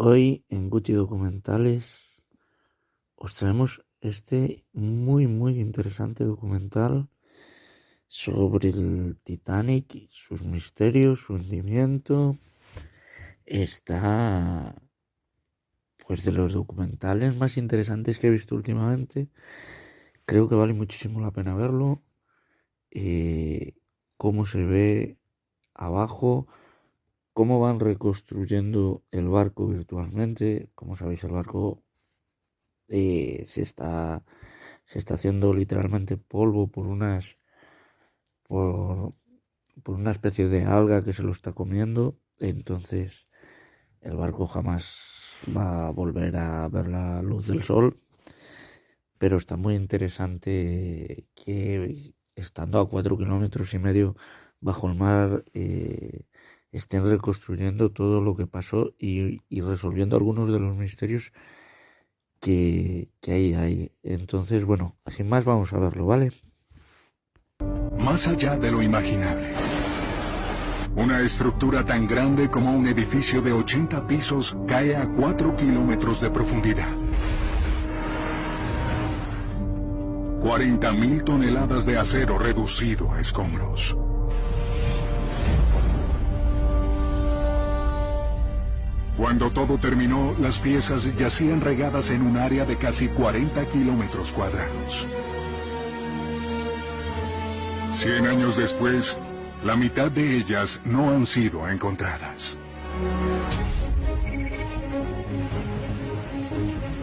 Hoy en Guti Documentales os traemos este muy interesante documental sobre el Titanic, sus misterios, su hundimiento. Está pues de los documentales más interesantes que he visto últimamente. Creo que vale muchísimo la pena verlo. Cómo se ve abajo, cómo van reconstruyendo el barco virtualmente. Como sabéis, el barco se está haciendo literalmente polvo por una especie de alga que se lo está comiendo. Entonces el barco jamás va a volver a ver la luz del sol. Pero está muy interesante que estando a 4,5 kilómetros bajo el mar estén reconstruyendo todo lo que pasó y resolviendo algunos de los misterios que hay ahí. Entonces, bueno, sin más vamos a verlo, ¿vale? Más allá de lo imaginable. Una estructura tan grande como un edificio de 80 pisos cae a 4 kilómetros de profundidad. 40.000 toneladas de acero reducido a escombros. Cuando todo terminó, las piezas yacían regadas en un área de casi 40 kilómetros cuadrados. 100 años después, la mitad de ellas no han sido encontradas.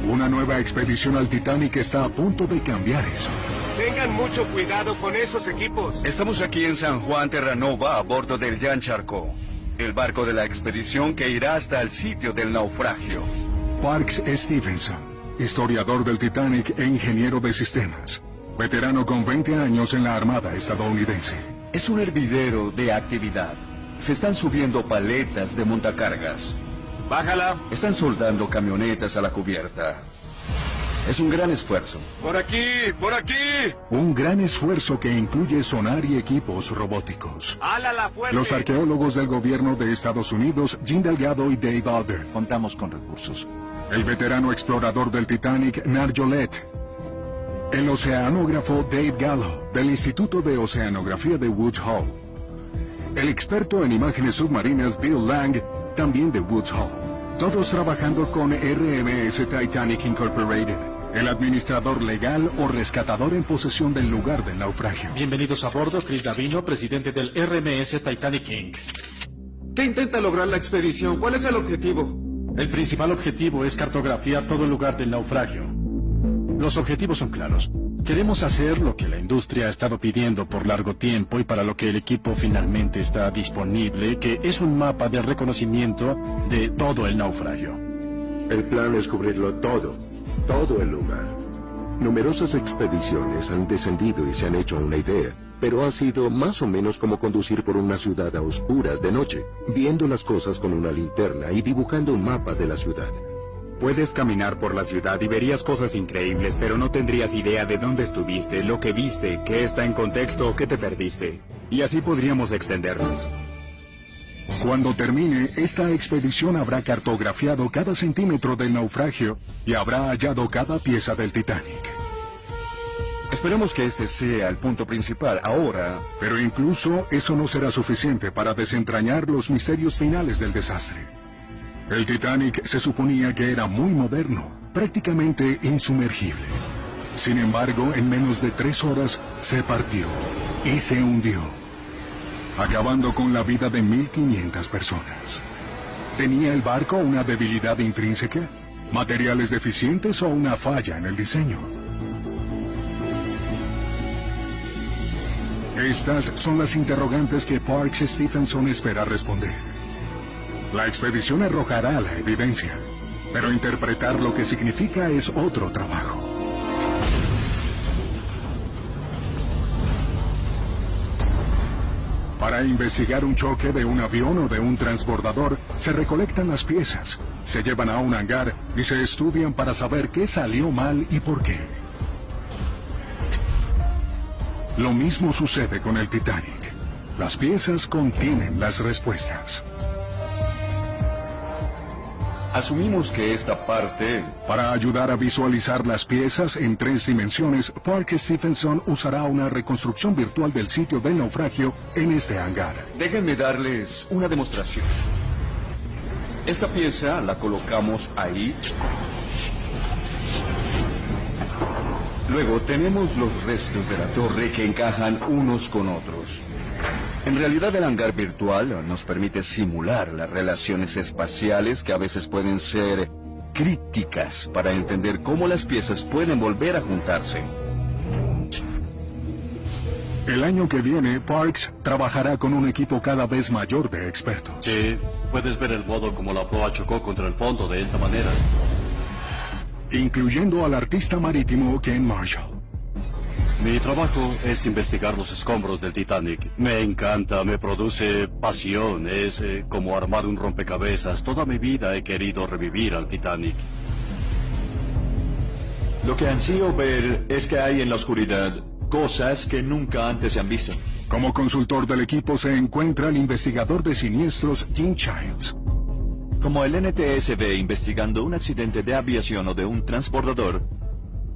Una nueva expedición al Titanic está a punto de cambiar eso. Tengan mucho cuidado con esos equipos. Estamos aquí en San Juan Terranova a bordo del Jan Charcot, el barco de la expedición que irá hasta el sitio del naufragio. Parks Stephenson, historiador del Titanic e ingeniero de sistemas. Veterano con 20 años en la Armada estadounidense. Es un hervidero de actividad. Se están subiendo paletas de montacargas. Bájala. Están soldando camionetas a la cubierta. Es un gran esfuerzo. Por aquí, por aquí. Un gran esfuerzo que incluye sonar y equipos robóticos. ¡Álala fuerte! Los arqueólogos del gobierno de Estados Unidos, Jim Delgado y Dave Albert. Contamos con recursos. El veterano explorador del Titanic, Nar Jolett. El oceanógrafo Dave Gallo, del Instituto de Oceanografía de Woods Hole. El experto en imágenes submarinas Bill Lang, también de Woods Hole. Todos trabajando con RMS Titanic Incorporated, el administrador legal o rescatador en posesión del lugar del naufragio. Bienvenidos a bordo, Chris Davino, presidente del RMS Titanic Inc. ¿Qué intenta lograr la expedición? ¿Cuál es el objetivo? El principal objetivo es cartografiar todo el lugar del naufragio. Los objetivos son claros. Queremos hacer lo que la industria ha estado pidiendo por largo tiempo y para lo que el equipo finalmente está disponible, que es un mapa de reconocimiento de todo el naufragio. El plan es cubrirlo todo el lugar. Numerosas expediciones han descendido y se han hecho una idea, pero ha sido más o menos como conducir por una ciudad a oscuras de noche, viendo las cosas con una linterna y dibujando un mapa de la ciudad. Puedes caminar por la ciudad y verías cosas increíbles, pero no tendrías idea de dónde estuviste, lo que viste, qué está en contexto o qué te perdiste. Y así podríamos extendernos. Cuando termine, esta expedición habrá cartografiado cada centímetro del naufragio y habrá hallado cada pieza del Titanic. Esperemos que este sea el punto principal ahora. Pero incluso eso no será suficiente para desentrañar los misterios finales del desastre. El Titanic se suponía que era muy moderno, prácticamente insumergible. Sin embargo, en menos de 3 horas se partió y se hundió, acabando con la vida de 1.500 personas. ¿Tenía el barco una debilidad intrínseca, materiales deficientes o una falla en el diseño? Estas son las interrogantes que Parks Stephenson espera responder. La expedición arrojará la evidencia, pero interpretar lo que significa es otro trabajo. Para investigar un choque de un avión o de un transbordador, se recolectan las piezas, se llevan a un hangar y se estudian para saber qué salió mal y por qué. Lo mismo sucede con el Titanic. Las piezas contienen las respuestas. Asumimos que esta parte... Para ayudar a visualizar las piezas en 3 dimensiones, Park Stephenson usará una reconstrucción virtual del sitio del naufragio en este hangar. Déjenme darles una demostración. Esta pieza la colocamos ahí. Luego tenemos los restos de la torre que encajan unos con otros. En realidad el hangar virtual nos permite simular las relaciones espaciales que a veces pueden ser críticas para entender cómo las piezas pueden volver a juntarse. El año que viene, Parks trabajará con un equipo cada vez mayor de expertos. Sí, puedes ver el modo como la proa chocó contra el fondo de esta manera. Incluyendo al artista marítimo Ken Marshall. Mi trabajo es investigar los escombros del Titanic. Me encanta, me produce pasión. Es como armar un rompecabezas. Toda mi vida he querido revivir al Titanic. Lo que ansío ver es que hay en la oscuridad cosas que nunca antes se han visto. Como consultor del equipo se encuentra el investigador de siniestros Gene Childs. Como el NTSB investigando un accidente de aviación o de un transbordador,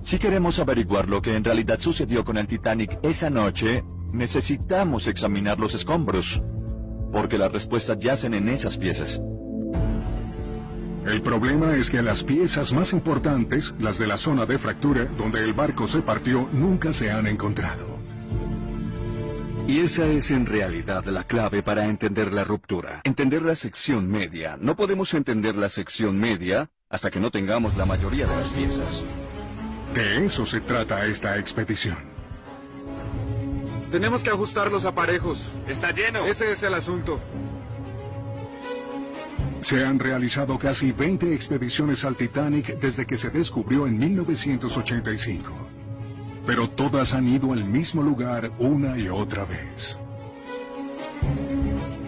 si queremos averiguar lo que en realidad sucedió con el Titanic esa noche, necesitamos examinar los escombros, porque las respuestas yacen en esas piezas. El problema es que las piezas más importantes, las de la zona de fractura, donde el barco se partió, nunca se han encontrado. Y esa es en realidad la clave para entender la ruptura. Entender la sección media. No podemos entender la sección media hasta que no tengamos la mayoría de las piezas. De eso se trata esta expedición. Tenemos que ajustar los aparejos. ¡Está lleno! Ese es el asunto. Se han realizado casi 20 expediciones al Titanic desde que se descubrió en 1985. Pero todas han ido al mismo lugar una y otra vez.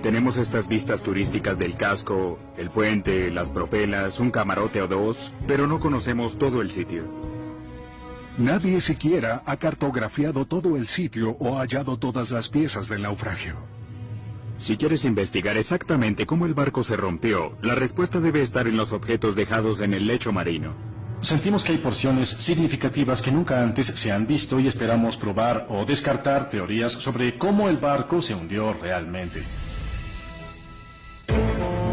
Tenemos estas vistas turísticas del casco, el puente, las propelas, un camarote o dos, pero no conocemos todo el sitio. Nadie siquiera ha cartografiado todo el sitio o hallado todas las piezas del naufragio. Si quieres investigar exactamente cómo el barco se rompió, la respuesta debe estar en los objetos dejados en el lecho marino. Sentimos que hay porciones significativas que nunca antes se han visto y esperamos probar o descartar teorías sobre cómo el barco se hundió realmente.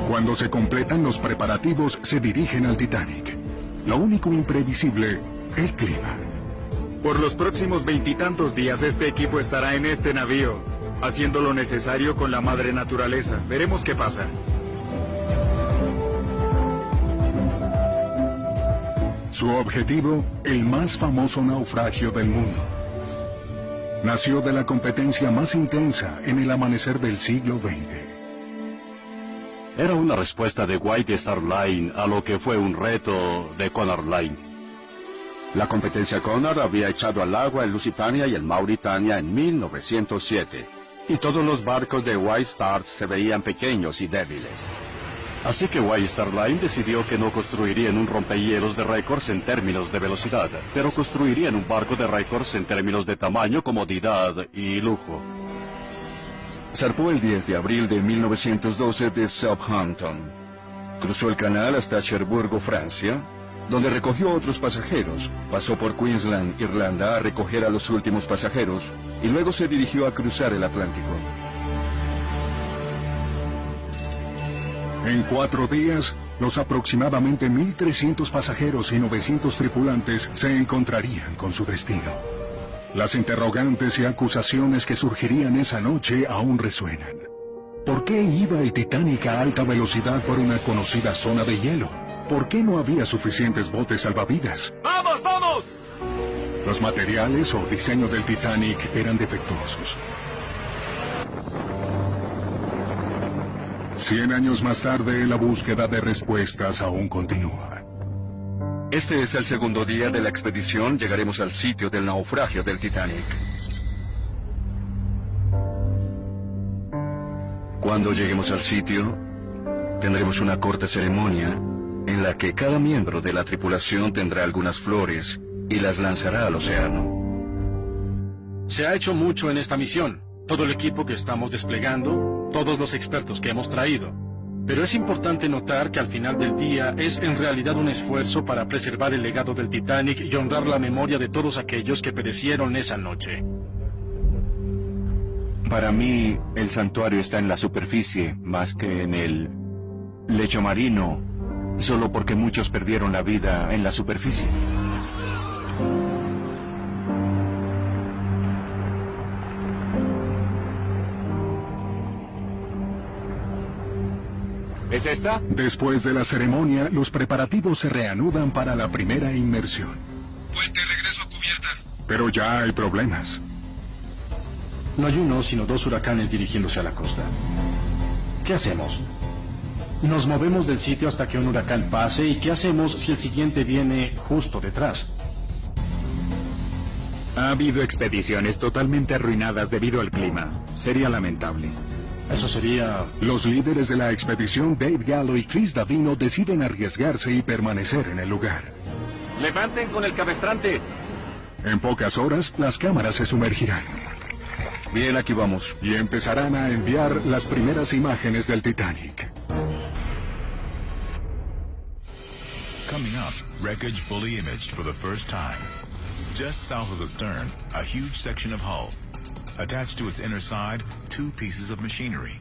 Cuando se completan los preparativos, se dirigen al Titanic. Lo único imprevisible, el clima. Por los próximos 20 y tantos días este equipo estará en este navío, haciendo lo necesario con la madre naturaleza. Veremos qué pasa. Su objetivo, el más famoso naufragio del mundo. Nació de la competencia más intensa en el amanecer del siglo XX. Era una respuesta de White Star Line a lo que fue un reto de Cunard Line. La competencia Cunard había echado al agua el Lusitania y el Mauritania en 1907. Y todos los barcos de White Star se veían pequeños y débiles. Así que White Star Line decidió que no construirían un rompehielos de récords en términos de velocidad, pero construirían un barco de récords en términos de tamaño, comodidad y lujo. Zarpó el 10 de abril de 1912 de Southampton. Cruzó el canal hasta Cherburgo, Francia, donde recogió otros pasajeros. Pasó por Queensland, Irlanda, a recoger a los últimos pasajeros, y luego se dirigió a cruzar el Atlántico. En 4 días, los aproximadamente 1.300 pasajeros y 900 tripulantes se encontrarían con su destino. Las interrogantes y acusaciones que surgirían esa noche aún resuenan. ¿Por qué iba el Titanic a alta velocidad por una conocida zona de hielo? ¿Por qué no había suficientes botes salvavidas? ¡Vamos, vamos! Los materiales o diseño del Titanic eran defectuosos. 100 años más tarde, la búsqueda de respuestas aún continúa. Este es el segundo día de la expedición. Llegaremos al sitio del naufragio del Titanic. Cuando lleguemos al sitio, tendremos una corta ceremonia en la que cada miembro de la tripulación tendrá algunas flores y las lanzará al océano. Se ha hecho mucho en esta misión. Todo el equipo que estamos desplegando, todos los expertos que hemos traído. Pero es importante notar que al final del día es en realidad un esfuerzo para preservar el legado del Titanic y honrar la memoria de todos aquellos que perecieron esa noche. Para mí, el santuario está en la superficie, más que en el lecho marino, solo porque muchos perdieron la vida en la superficie. ¿Es esta? Después de la ceremonia, los preparativos se reanudan para la primera inmersión. Puente, regreso a cubierta. Pero ya hay problemas. No hay uno, sino dos huracanes dirigiéndose a la costa. ¿Qué hacemos? Nos movemos del sitio hasta que un huracán pase, ¿y qué hacemos si el siguiente viene justo detrás? Ha habido expediciones totalmente arruinadas debido al clima. Sería lamentable. Eso sería... Los líderes de la expedición, Dave Gallo y Chris Davino, deciden arriesgarse y permanecer en el lugar. ¡Levanten con el cabestrante! En pocas horas, las cámaras se sumergirán. Bien, aquí vamos. Y empezarán a enviar las primeras imágenes del Titanic. Coming up, wreckage fully imaged for the first time. Just south of the stern, a huge section of hull. Attached to its inner side, two pieces of machinery.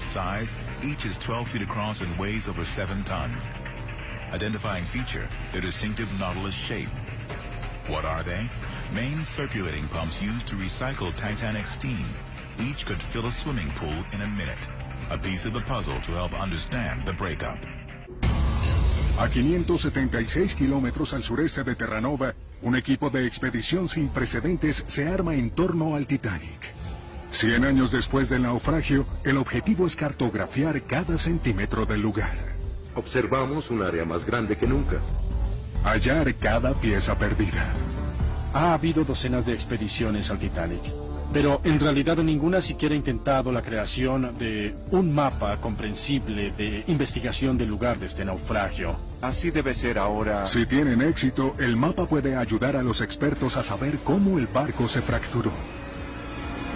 Size, each is 12 feet across and weighs over 7 tons. Identifying feature, their distinctive Nautilus shape. What are they? Main circulating pumps used to recycle Titanic steam. Each could fill a swimming pool in a minute. A piece of the puzzle to help understand the breakup. A 576 kilómetros al sureste de Terranova, un equipo de expedición sin precedentes se arma en torno al Titanic. 100 años después del naufragio, el objetivo es cartografiar cada centímetro del lugar. Observamos un área más grande que nunca. Hallar cada pieza perdida. Ha habido docenas de expediciones al Titanic, pero en realidad ninguna siquiera ha intentado la creación de un mapa comprensible de investigación del lugar de este naufragio. Así debe ser ahora. Si tienen éxito, el mapa puede ayudar a los expertos a saber cómo el barco se fracturó.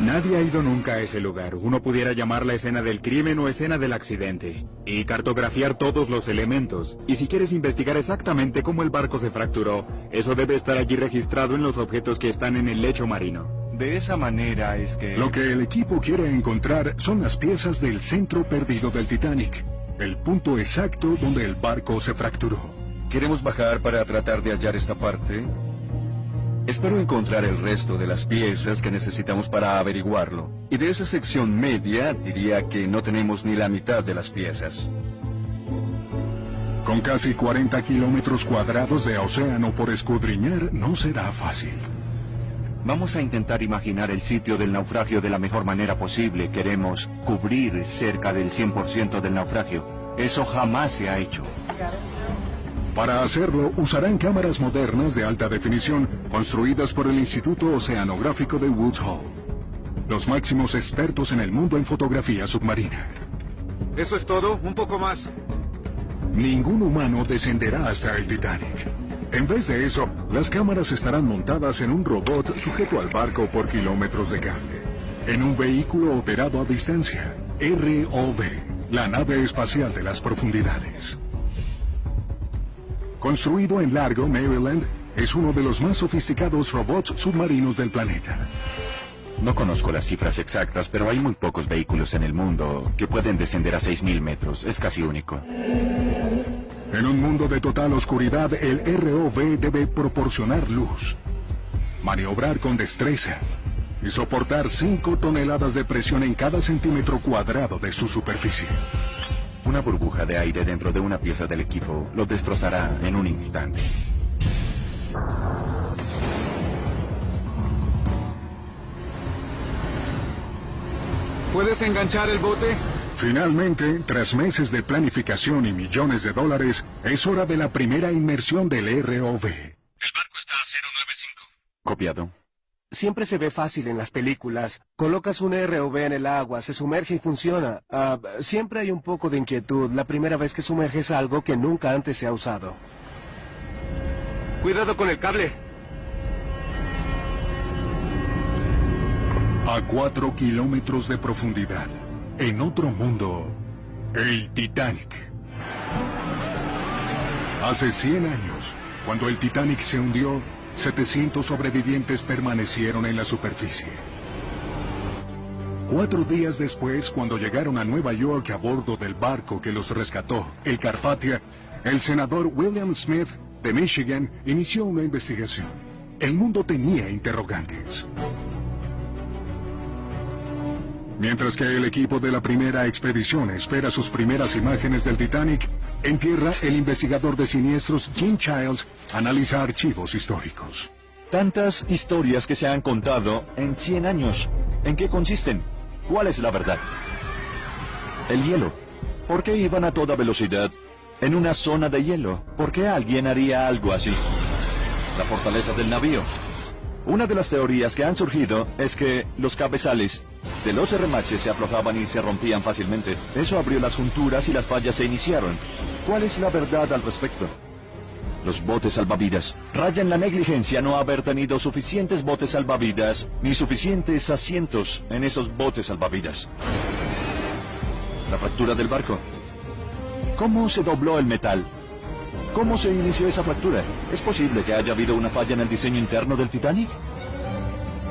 Nadie ha ido nunca a ese lugar. Uno pudiera llamar la escena del crimen o escena del accidente. Y cartografiar todos los elementos. Y si quieres investigar exactamente cómo el barco se fracturó, eso debe estar allí registrado en los objetos que están en el lecho marino. De esa manera es que... Lo que el equipo quiere encontrar son las piezas del centro perdido del Titanic. El punto exacto donde el barco se fracturó. ¿Queremos bajar para tratar de hallar esta parte? Espero encontrar el resto de las piezas que necesitamos para averiguarlo. Y de esa sección media, diría que no tenemos ni la mitad de las piezas. Con casi 40 kilómetros cuadrados de océano por escudriñar, no será fácil. Vamos a intentar imaginar el sitio del naufragio de la mejor manera posible. Queremos cubrir cerca del 100% del naufragio. Eso jamás se ha hecho. Para hacerlo, usarán cámaras modernas de alta definición construidas por el Instituto Oceanográfico de Woods Hole. Los máximos expertos en el mundo en fotografía submarina. ¿Eso es todo? ¿Un poco más? Ningún humano descenderá hasta el Titanic. En vez de eso, las cámaras estarán montadas en un robot sujeto al barco por kilómetros de cable. En un vehículo operado a distancia, ROV, la nave espacial de las profundidades. Construido en Largo, Maryland, es uno de los más sofisticados robots submarinos del planeta. No conozco las cifras exactas, pero hay muy pocos vehículos en el mundo que pueden descender a 6.000 metros. Es casi único. En un mundo de total oscuridad, el ROV debe proporcionar luz, maniobrar con destreza y soportar 5 toneladas de presión en cada centímetro cuadrado de su superficie. Una burbuja de aire dentro de una pieza del equipo lo destrozará en un instante. ¿Puedes enganchar el bote? Finalmente, tras meses de planificación y millones de dólares, es hora de la primera inmersión del ROV. El barco está a 095. Copiado. Siempre se ve fácil en las películas. Colocas un ROV en el agua, se sumerge y funciona. Siempre hay un poco de inquietud la primera vez que sumerges algo que nunca antes se ha usado. Cuidado con el cable. A 4 kilómetros de profundidad, en otro mundo, El Titanic. Hace 100 años, cuando el Titanic se hundió, 700 sobrevivientes permanecieron en la superficie. 4 días después, cuando llegaron a Nueva York a bordo del barco que los rescató, el Carpathia, el senador William Smith de Michigan inició una investigación. El mundo tenía interrogantes. Mientras que el equipo de la primera expedición espera sus primeras imágenes del Titanic, en tierra el investigador de siniestros Jim Childs analiza archivos históricos. Tantas historias que se han contado en 100 años. ¿En qué consisten? ¿Cuál es la verdad? El hielo. ¿Por qué iban a toda velocidad en una zona de hielo? ¿Por qué alguien haría algo así? La fortaleza del navío. Una de las teorías que han surgido es que los cabezales de los remaches se aflojaban y se rompían fácilmente. Eso abrió las junturas y las fallas se iniciaron. ¿Cuál es la verdad al respecto? Los botes salvavidas. Raya en la negligencia no haber tenido suficientes botes salvavidas ni suficientes asientos en esos botes salvavidas. La fractura del barco. ¿Cómo se dobló el metal? ¿Cómo se inició esa fractura? ¿Es posible que haya habido una falla en el diseño interno del Titanic?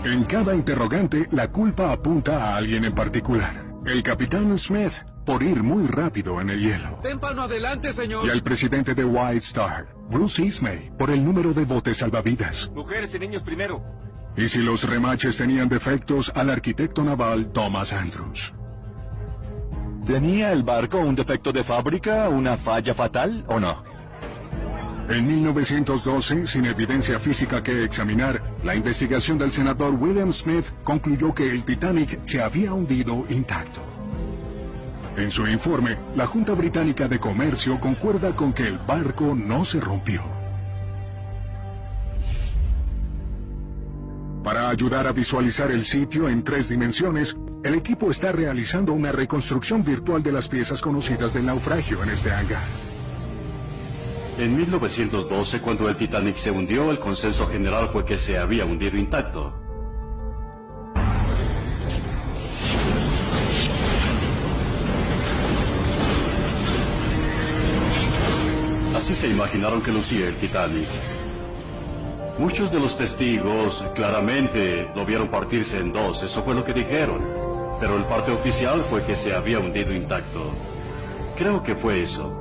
En cada interrogante, la culpa apunta a alguien en particular. El capitán Smith, por ir muy rápido en el hielo. Témpano adelante, señor. Y al presidente de White Star, Bruce Ismay, por el número de botes salvavidas. Mujeres y niños primero. Y si los remaches tenían defectos, al arquitecto naval Thomas Andrews. ¿Tenía el barco un defecto de fábrica, una falla fatal o no? En 1912, sin evidencia física que examinar, la investigación del senador William Smith concluyó que el Titanic se había hundido intacto. En su informe, la Junta Británica de Comercio concuerda con que el barco no se rompió. Para ayudar a visualizar el sitio en 3 dimensiones, el equipo está realizando una reconstrucción virtual de las piezas conocidas del naufragio en este hangar. En 1912, cuando el Titanic se hundió, el consenso general fue que se había hundido intacto. Así se imaginaron que lucía el Titanic. Muchos de los testigos claramente lo vieron partirse en 2, eso fue lo que dijeron. Pero el parte oficial fue que se había hundido intacto. Creo que fue eso.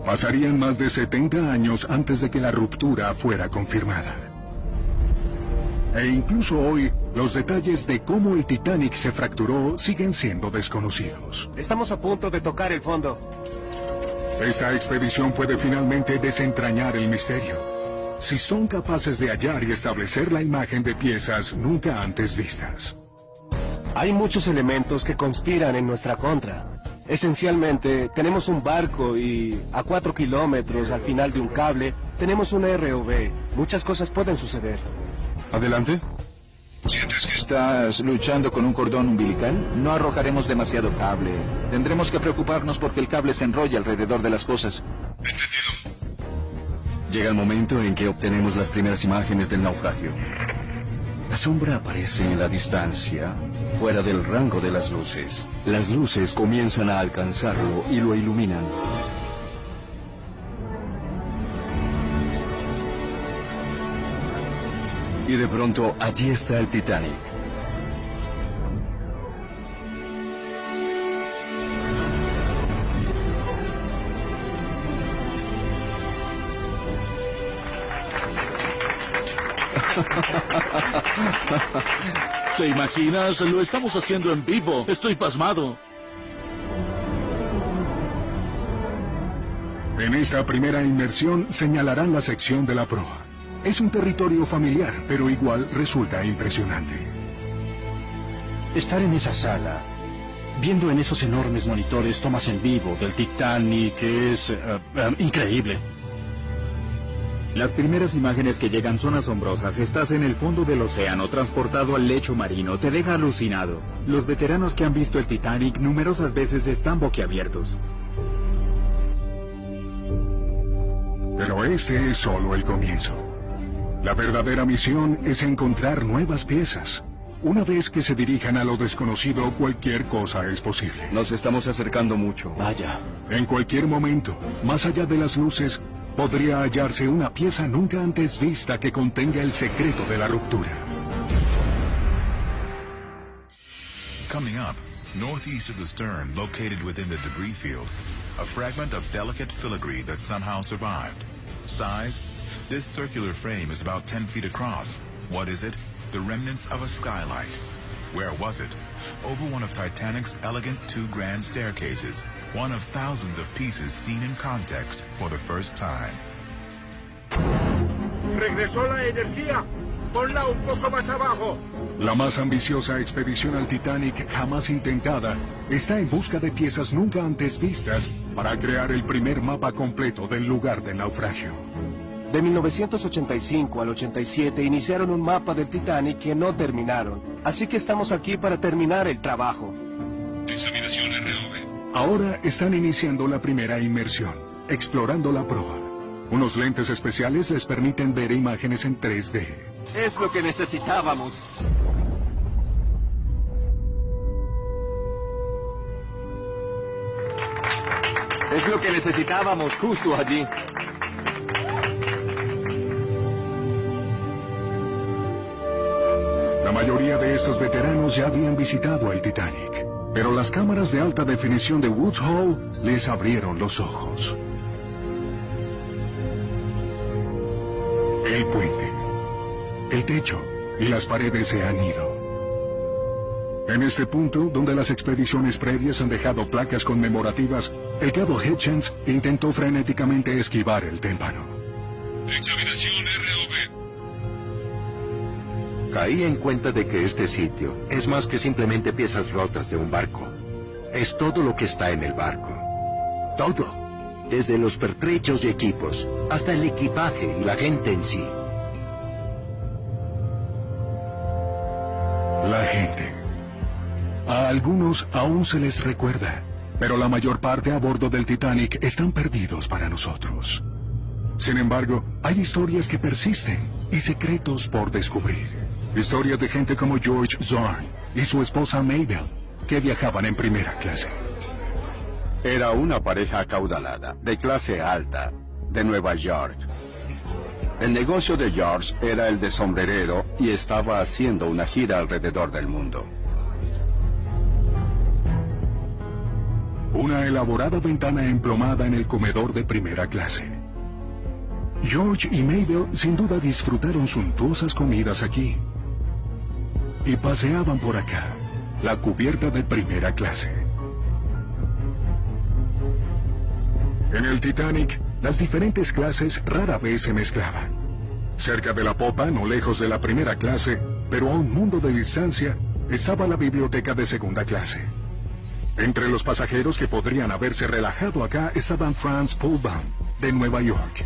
Pasarían más de 70 años antes de que la ruptura fuera confirmada. E incluso hoy, los detalles de cómo el Titanic se fracturó siguen siendo desconocidos. Estamos a punto de tocar el fondo. Esta expedición puede finalmente desentrañar el misterio, si son capaces de hallar y establecer la imagen de piezas nunca antes vistas. Hay muchos elementos que conspiran en nuestra contra. Esencialmente, tenemos un barco y a 4 kilómetros al final de un cable, tenemos una ROV. Muchas cosas pueden suceder. Adelante. ¿Sientes que estás luchando con un cordón umbilical? No arrojaremos demasiado cable. Tendremos que preocuparnos porque el cable se enrolla alrededor de las cosas. Entendido. Llega el momento en que obtenemos las primeras imágenes del naufragio. La sombra aparece en la distancia, fuera del rango de las luces. Las luces comienzan a alcanzarlo y lo iluminan. Y de pronto, allí está el Titanic. ¿Te imaginas? Lo estamos haciendo en vivo. Estoy pasmado. En esta primera inmersión señalarán la sección de la proa. Es un territorio familiar, pero igual resulta impresionante. Estar en esa sala, viendo en esos enormes monitores tomas en vivo del Titanic, es increíble. Las primeras imágenes que llegan son asombrosas. Estás en el fondo del océano, transportado al lecho marino. Te deja alucinado. Los veteranos que han visto el Titanic numerosas veces están boquiabiertos. Pero este es solo el comienzo. La verdadera misión es encontrar nuevas piezas, una vez que se dirijan a lo desconocido, cualquier cosa es posible. Nos estamos acercando mucho. Vaya. En cualquier momento, más allá de las luces, podría hallarse una pieza nunca antes vista que contenga el secreto de la ruptura. Coming up, northeast of the stern, located within the debris field, a fragment of delicate filigree that somehow survived. Size? This circular frame is about 10 feet across. What is it? The remnants of a skylight. Where was it? Over one of Titanic's elegant two grand staircases, one of thousands of pieces seen in context for the first time. ¡Regresó la energía! ¡Ponla un poco más abajo! La más ambiciosa expedición al Titanic jamás intentada está en busca de piezas nunca antes vistas para crear el primer mapa completo del lugar del naufragio. De 1985 al 87 iniciaron un mapa del Titanic que no terminaron. Así que estamos aquí para terminar el trabajo. Examinación ROV. Ahora están iniciando la primera inmersión, explorando la proa. Unos lentes especiales les permiten ver imágenes en 3D. Es lo que necesitábamos. Es lo que necesitábamos justo allí. La mayoría de estos veteranos ya habían visitado el Titanic, pero las cámaras de alta definición de Woods Hole les abrieron los ojos. El puente, el techo y las paredes se han ido. En este punto, donde las expediciones previas han dejado placas conmemorativas, el cabo Hitchens intentó frenéticamente esquivar el témpano. Examinación ROV. Caí en cuenta de que este sitio es más que simplemente piezas rotas de un barco. Es todo lo que está en el barco. Todo. Desde los pertrechos y equipos, hasta el equipaje y la gente en sí. La gente. A algunos aún se les recuerda, pero la mayor parte a bordo del Titanic están perdidos para nosotros. Sin embargo, hay historias que persisten y secretos por descubrir. Historias de gente como George Zorn y su esposa Mabel, que viajaban en primera clase. Era una pareja acaudalada, de clase alta, de Nueva York. El negocio de George era el de sombrerero y estaba haciendo una gira alrededor del mundo. Una elaborada ventana emplomada en el comedor de primera clase. George y Mabel sin duda disfrutaron suntuosas comidas aquí. Y paseaban por acá, la cubierta de primera clase. En el Titanic, las diferentes clases rara vez se mezclaban. Cerca de la popa, no lejos de la primera clase, pero a un mundo de distancia, estaba la biblioteca de segunda clase. Entre los pasajeros que podrían haberse relajado acá estaban Franz Pohlbaum, de Nueva York.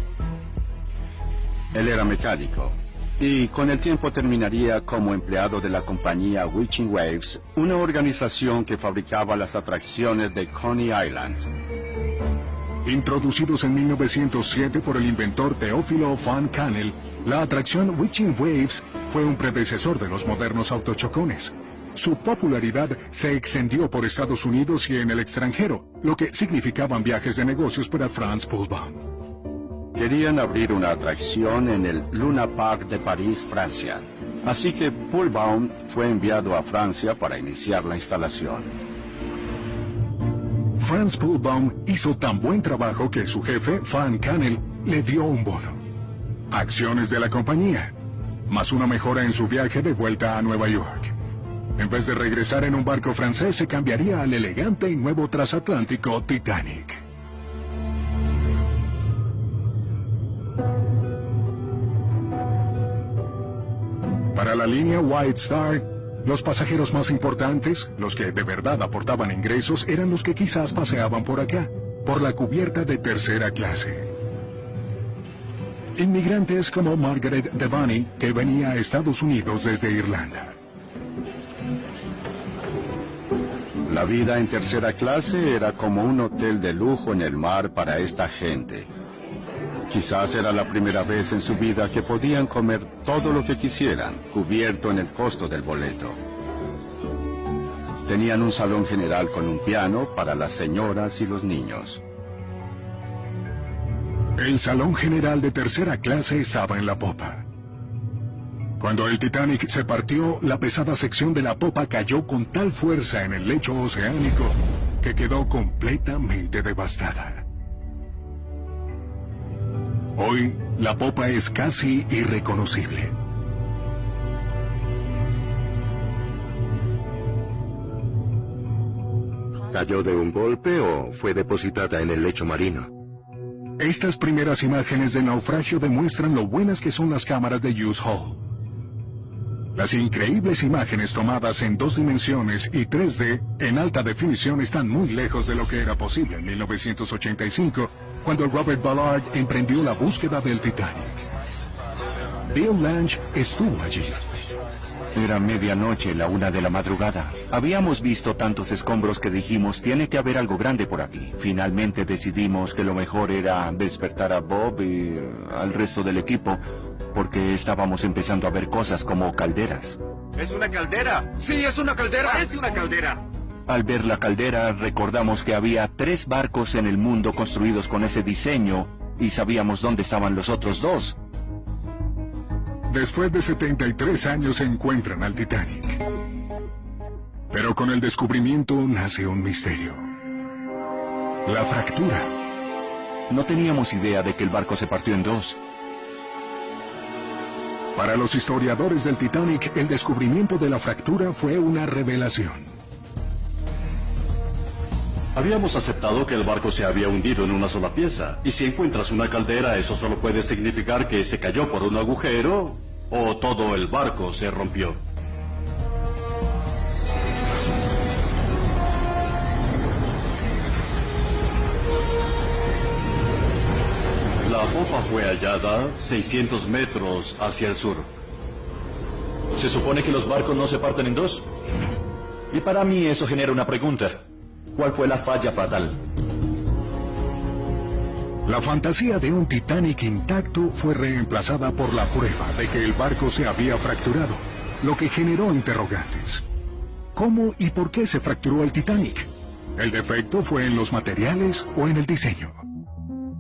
Él era mecánico, y con el tiempo terminaría como empleado de la compañía Witching Waves, una organización que fabricaba las atracciones de Coney Island. Introducidos en 1907 por el inventor Teófilo Van Kannel, la atracción Witching Waves fue un predecesor de los modernos autochocones. Su popularidad se extendió por Estados Unidos y en el extranjero, lo que significaban viajes de negocios para Franz Pohlbaum. Querían abrir una atracción en el Luna Park de París, Francia. Así que Pohlbaum fue enviado a Francia para iniciar la instalación. Franz Pohlbaum hizo tan buen trabajo que su jefe, Van Kannel, le dio un bono. Acciones de la compañía, más una mejora en su viaje de vuelta a Nueva York. En vez de regresar en un barco francés, se cambiaría al elegante y nuevo transatlántico Titanic. Para la línea White Star, los pasajeros más importantes, los que de verdad aportaban ingresos, eran los que quizás paseaban por acá, por la cubierta de tercera clase. Inmigrantes como Margaret Devaney, que venía a Estados Unidos desde Irlanda. La vida en tercera clase era como un hotel de lujo en el mar para esta gente. Quizás era la primera vez en su vida que podían comer todo lo que quisieran, cubierto en el costo del boleto. Tenían un salón general con un piano para las señoras y los niños. El salón general de tercera clase estaba en la popa. Cuando el Titanic se partió, la pesada sección de la popa cayó con tal fuerza en el lecho oceánico que quedó completamente devastada. Hoy, la popa es casi irreconocible. ¿Cayó de un golpe o fue depositada en el lecho marino? Estas primeras imágenes de naufragio demuestran lo buenas que son las cámaras de Hughes Hall. Las increíbles imágenes tomadas en 2 dimensiones y 3D en alta definición están muy lejos de lo que era posible en 1985, cuando Robert Ballard emprendió la búsqueda del Titanic. Bill Lange estuvo allí. Era medianoche, la 1 de la madrugada. Habíamos visto tantos escombros que dijimos, tiene que haber algo grande por aquí. Finalmente decidimos que lo mejor era despertar a Bob y al resto del equipo, porque estábamos empezando a ver cosas como calderas. ¿Es una caldera? Sí, es una caldera. Parece una caldera. Al ver la caldera, recordamos que había 3 barcos en el mundo construidos con ese diseño, y sabíamos dónde estaban los otros 2. Después de 73 años se encuentran al Titanic. Pero con el descubrimiento nace un misterio. La fractura. No teníamos idea de que el barco se partió en 2. Para los historiadores del Titanic, el descubrimiento de la fractura fue una revelación. Habíamos aceptado que el barco se había hundido en una sola pieza, y si encuentras una caldera, eso solo puede significar que se cayó por un agujero o todo el barco se rompió. La popa fue hallada 600 metros hacia el sur. ¿Se supone que los barcos no se parten en 2? Y para mí eso genera una pregunta. ¿Cuál fue la falla fatal? La fantasía de un Titanic intacto fue reemplazada por la prueba de que el barco se había fracturado, lo que generó interrogantes. ¿Cómo y por qué se fracturó el Titanic? ¿El defecto fue en los materiales o en el diseño?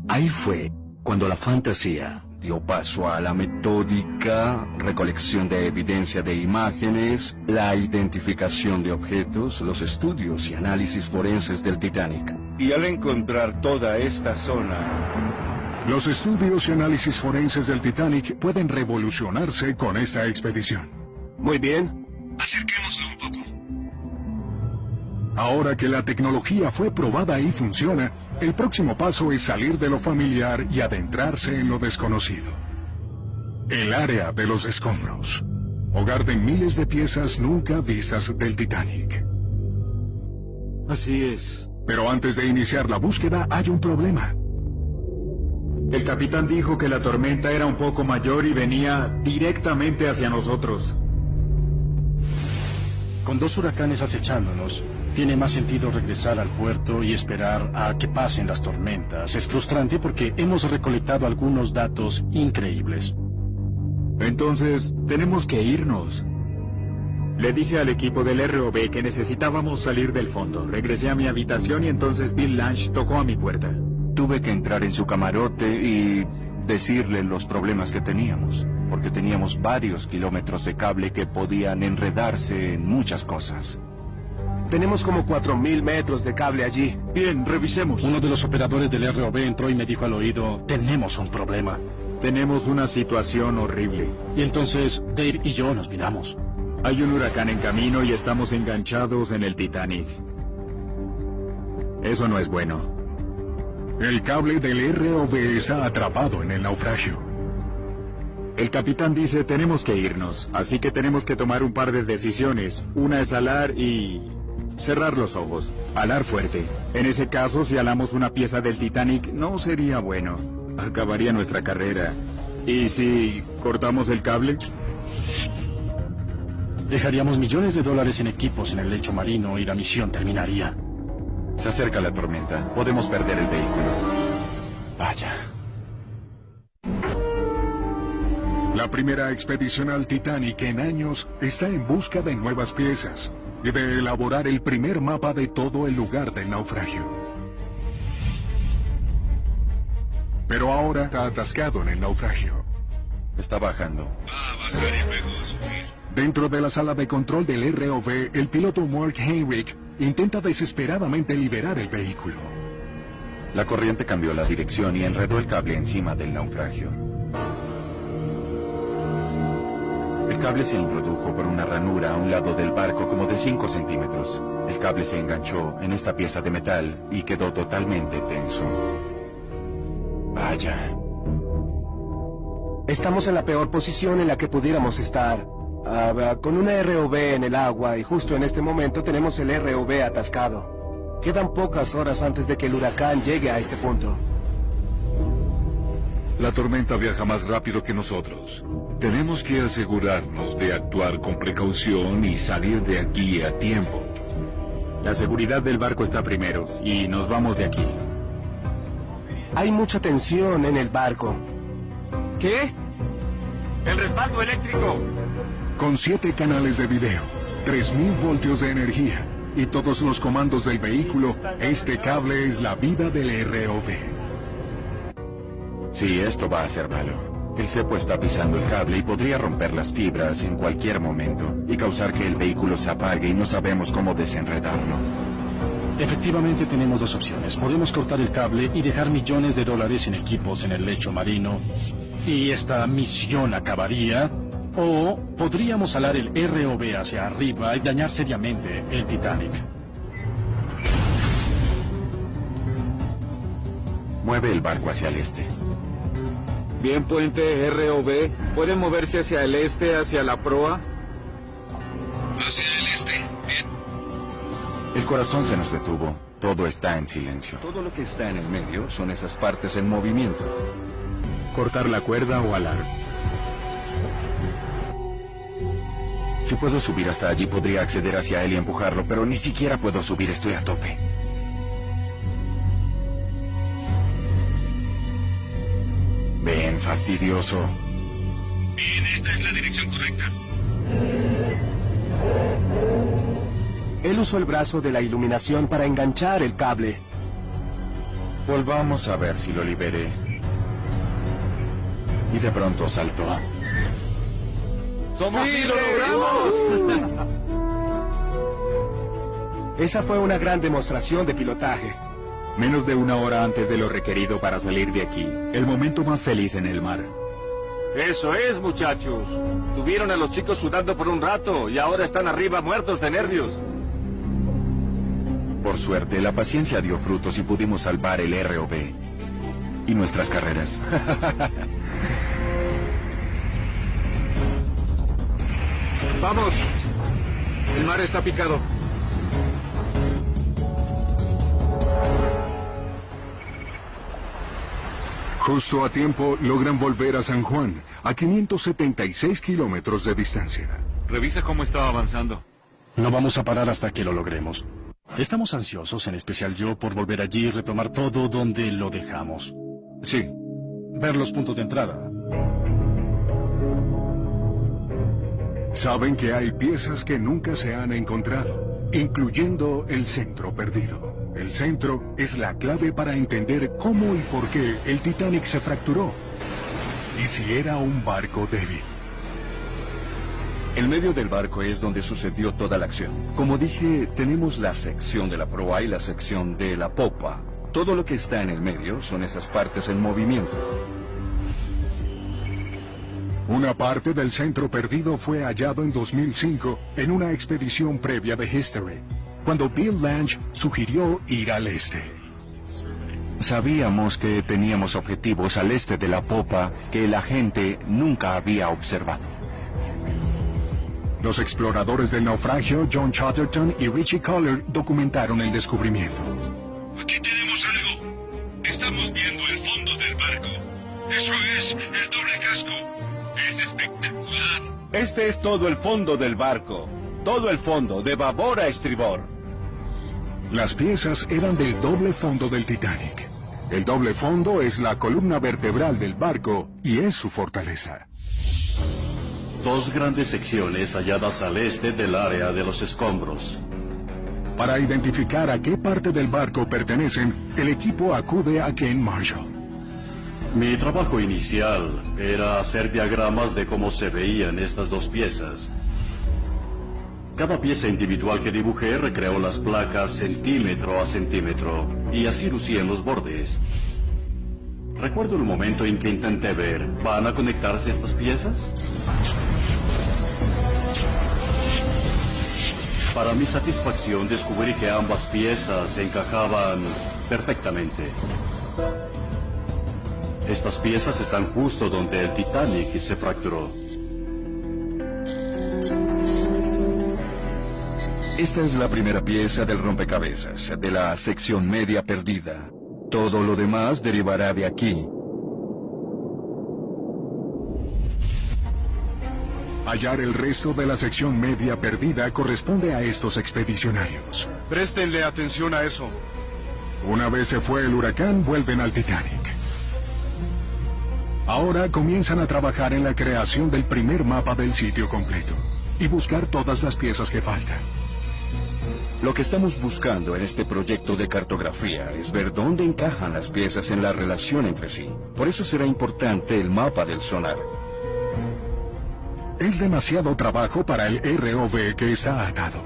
Ahí fue cuando la fantasía dio paso a la metódica recolección de evidencia de imágenes, la identificación de objetos, los estudios y análisis forenses del Titanic. Y al encontrar toda esta zona... Los estudios y análisis forenses del Titanic pueden revolucionarse con esta expedición. Muy bien. Acerquémoslo un poco. Ahora que la tecnología fue probada y funciona, el próximo paso es salir de lo familiar y adentrarse en lo desconocido. El área de los escombros, hogar de miles de piezas nunca vistas del Titanic. Así es. Pero antes de iniciar la búsqueda hay un problema. El capitán dijo que la tormenta era un poco mayor y venía directamente hacia nosotros. Con 2 huracanes acechándonos, tiene más sentido regresar al puerto y esperar a que pasen las tormentas. Es frustrante porque hemos recolectado algunos datos increíbles. Entonces, tenemos que irnos. Le dije al equipo del ROV que necesitábamos salir del fondo. Regresé a mi habitación y entonces Bill Lange tocó a mi puerta. Tuve que entrar en su camarote y decirle los problemas que teníamos, porque teníamos varios kilómetros de cable que podían enredarse en muchas cosas. Tenemos como 4.000 metros de cable allí. Bien, revisemos. Uno de los operadores del ROV entró y me dijo al oído, tenemos un problema. Tenemos una situación horrible. Y entonces Dave y yo nos miramos. Hay un huracán en camino y estamos enganchados en el Titanic. Eso no es bueno. El cable del ROV está atrapado en el naufragio. El capitán dice tenemos que irnos, así que tenemos que tomar un par de decisiones. Una es alar y... cerrar los ojos. Alar fuerte. En ese caso, si alamos una pieza del Titanic, no sería bueno. Acabaría nuestra carrera. ¿Y si cortamos el cable? Dejaríamos millones de dólares en equipos en el lecho marino y la misión terminaría. Se acerca la tormenta. Podemos perder el vehículo. Vaya. La primera expedición al Titanic en años está en busca de nuevas piezas y de elaborar el primer mapa de todo el lugar del naufragio. Pero ahora está atascado en el naufragio. Está bajando. Va a bajar y luego a subir. Dentro de la sala de control del ROV, el piloto Mark Heinrich intenta desesperadamente liberar el vehículo. La corriente cambió la dirección y enredó el cable encima del naufragio. El cable se introdujo por una ranura a un lado del barco como de 5 centímetros. El cable se enganchó en esta pieza de metal y quedó totalmente tenso. Vaya. Estamos en la peor posición en la que pudiéramos estar. Con una ROV en el agua y justo en este momento tenemos el ROV atascado. Quedan pocas horas antes de que el huracán llegue a este punto. La tormenta viaja más rápido que nosotros. Tenemos que asegurarnos de actuar con precaución y salir de aquí a tiempo. La seguridad del barco está primero y nos vamos de aquí. Hay mucha tensión en el barco. ¿Qué? ¡El respaldo eléctrico! Con 7 canales de video, 3000 voltios de energía y todos los comandos del vehículo, este cable es la vida del ROV. Sí, esto va a ser malo. El cepo está pisando el cable y podría romper las fibras en cualquier momento y causar que el vehículo se apague y no sabemos cómo desenredarlo. Efectivamente tenemos dos opciones. Podemos cortar el cable y dejar millones de dólares en equipos en el lecho marino y esta misión acabaría, o podríamos alar el ROV hacia arriba y dañar seriamente el Titanic. Mueve el barco hacia el este. Bien, puente ROV. ¿Puede moverse hacia el este, hacia la proa? Hacia el este. Bien. El corazón se nos detuvo. Todo está en silencio. Todo lo que está en el medio son esas partes en movimiento. Cortar la cuerda o alar. Si puedo subir hasta allí, podría acceder hacia él y empujarlo, pero ni siquiera puedo subir, estoy a tope. Ven, fastidioso. Bien, esta es la dirección correcta. Él usó el brazo de la iluminación para enganchar el cable. Volvamos a ver si lo liberé. Y de pronto saltó. ¡Somos ¡Sí, lo logramos! Esa fue una gran demostración de pilotaje. Menos de una hora antes de lo requerido para salir de aquí. El momento más feliz en el mar. Eso es, muchachos. Tuvieron a los chicos sudando por un rato y ahora están arriba muertos de nervios. Por suerte, la paciencia dio frutos y pudimos salvar el ROV. Y nuestras carreras. ¡Vamos! El mar está picado. Justo a tiempo logran volver a San Juan, a 576 kilómetros de distancia. Revisa cómo está avanzando. No vamos a parar hasta que lo logremos. Estamos ansiosos, en especial yo, por volver allí y retomar todo donde lo dejamos. Sí. Ver los puntos de entrada. Saben que hay piezas que nunca se han encontrado, incluyendo el centro perdido. El centro es la clave para entender cómo y por qué el Titanic se fracturó. Y si era un barco débil. El medio del barco es donde sucedió toda la acción. Como dije, tenemos la sección de la proa y la sección de la popa. Todo lo que está en el medio son esas partes en movimiento. Una parte del centro perdido fue hallado en 2005 en una expedición previa de History, cuando Bill Lange sugirió ir al este. Sabíamos que teníamos objetivos al este de la popa que la gente nunca había observado. Los exploradores del naufragio, John Chatterton y Richie Collier, documentaron el descubrimiento. Aquí tenemos algo. Estamos viendo el fondo del barco. Eso es el doble casco. Es espectacular. Este es todo el fondo del barco. Todo el fondo, de babor a estribor. Las piezas eran del doble fondo del Titanic. El doble fondo es la columna vertebral del barco y es su fortaleza. Dos grandes secciones halladas al este del área de los escombros. Para identificar a qué parte del barco pertenecen, el equipo acude a Ken Marshall. Mi trabajo inicial era hacer diagramas de cómo se veían estas dos piezas. Cada pieza individual que dibujé recreó las placas centímetro a centímetro, y así lucían los bordes. Recuerdo el momento en que intenté ver, ¿van a conectarse estas piezas? Para mi satisfacción descubrí que ambas piezas se encajaban perfectamente. Estas piezas están justo donde el Titanic se fracturó. Esta es la primera pieza del rompecabezas, de la sección media perdida. Todo lo demás derivará de aquí. Hallar el resto de la sección media perdida corresponde a estos expedicionarios. Préstenle atención a eso. Una vez se fue el huracán, vuelven al Titanic. Ahora comienzan a trabajar en la creación del primer mapa del sitio completo y buscar todas las piezas que faltan. Lo que estamos buscando en este proyecto de cartografía es ver dónde encajan las piezas en la relación entre sí. Por eso será importante el mapa del sonar. Es demasiado trabajo para el ROV que está atado.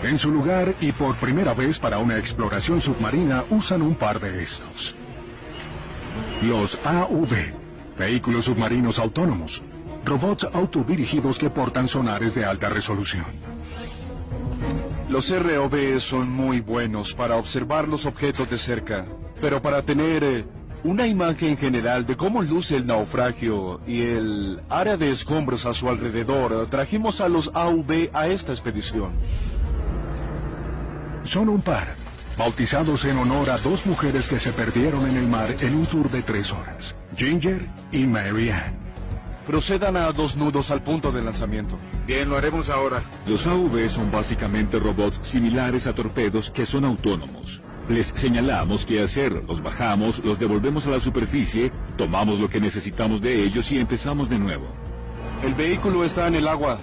En su lugar, y por primera vez para una exploración submarina, usan un par de estos. Los AV, vehículos submarinos autónomos, robots autodirigidos que portan sonares de alta resolución. Los ROV son muy buenos para observar los objetos de cerca, pero para tener una imagen general de cómo luce el naufragio y el área de escombros a su alrededor, trajimos a los AV a esta expedición. Son un par, bautizados en honor a dos mujeres que se perdieron en el mar en un tour de 3 horas, Ginger y Mary Ann. Procedan a 2 nudos al punto de lanzamiento. Bien, lo haremos ahora. Los AV son básicamente robots similares a torpedos que son autónomos. Les señalamos qué hacer, los bajamos, los devolvemos a la superficie, tomamos lo que necesitamos de ellos y empezamos de nuevo. El vehículo está en el agua.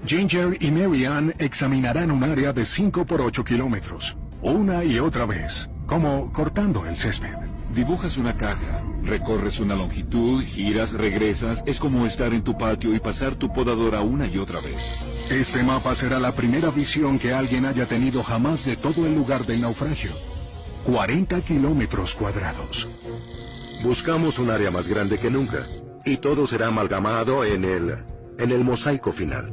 Ginger y Mary Ann examinarán un área de 5 por 8 kilómetros, una y otra vez, como cortando el césped. Dibujas una caja, recorres una longitud, giras, regresas, es como estar en tu patio y pasar tu podadora una y otra vez. Este mapa será la primera visión que alguien haya tenido jamás de todo el lugar del naufragio. 40 kilómetros cuadrados. Buscamos un área más grande que nunca, y todo será amalgamado en el mosaico final.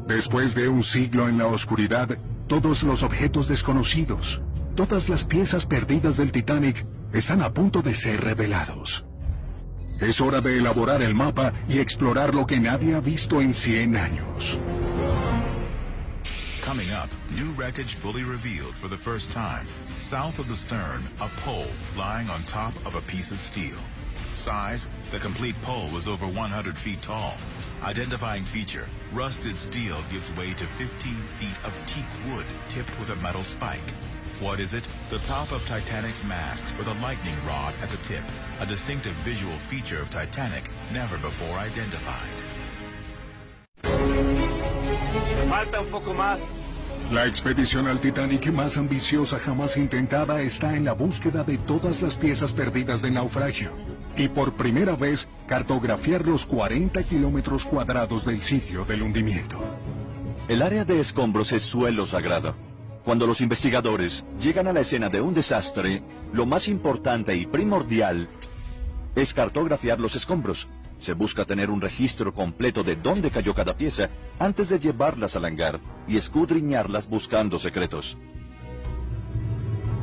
Después de un siglo en la oscuridad, todos los objetos desconocidos, todas las piezas perdidas del Titanic están a punto de ser revelados. Es hora de elaborar el mapa y explorar lo que nadie ha visto en 100 años. Coming up, new wreckage fully revealed for the first time. South of the stern, a pole lying on top of a piece of steel. Size, the complete pole was over 100 feet tall. Identifying feature, rusted steel gives way to 15 feet of teak wood tipped with a metal spike. What is it? The top of Titanic's mast with a lightning rod at the tip. A distinctive visual feature of Titanic never before identified. Falta un poco más. La expedición al Titanic más ambiciosa jamás intentada está en la búsqueda de todas las piezas perdidas del naufragio. Y por primera vez, cartografiar los 40 kilómetros cuadrados del sitio del hundimiento. El área de escombros es suelo sagrado. Cuando los investigadores llegan a la escena de un desastre, lo más importante y primordial es cartografiar los escombros. Se busca tener un registro completo de dónde cayó cada pieza antes de llevarlas al hangar y escudriñarlas buscando secretos.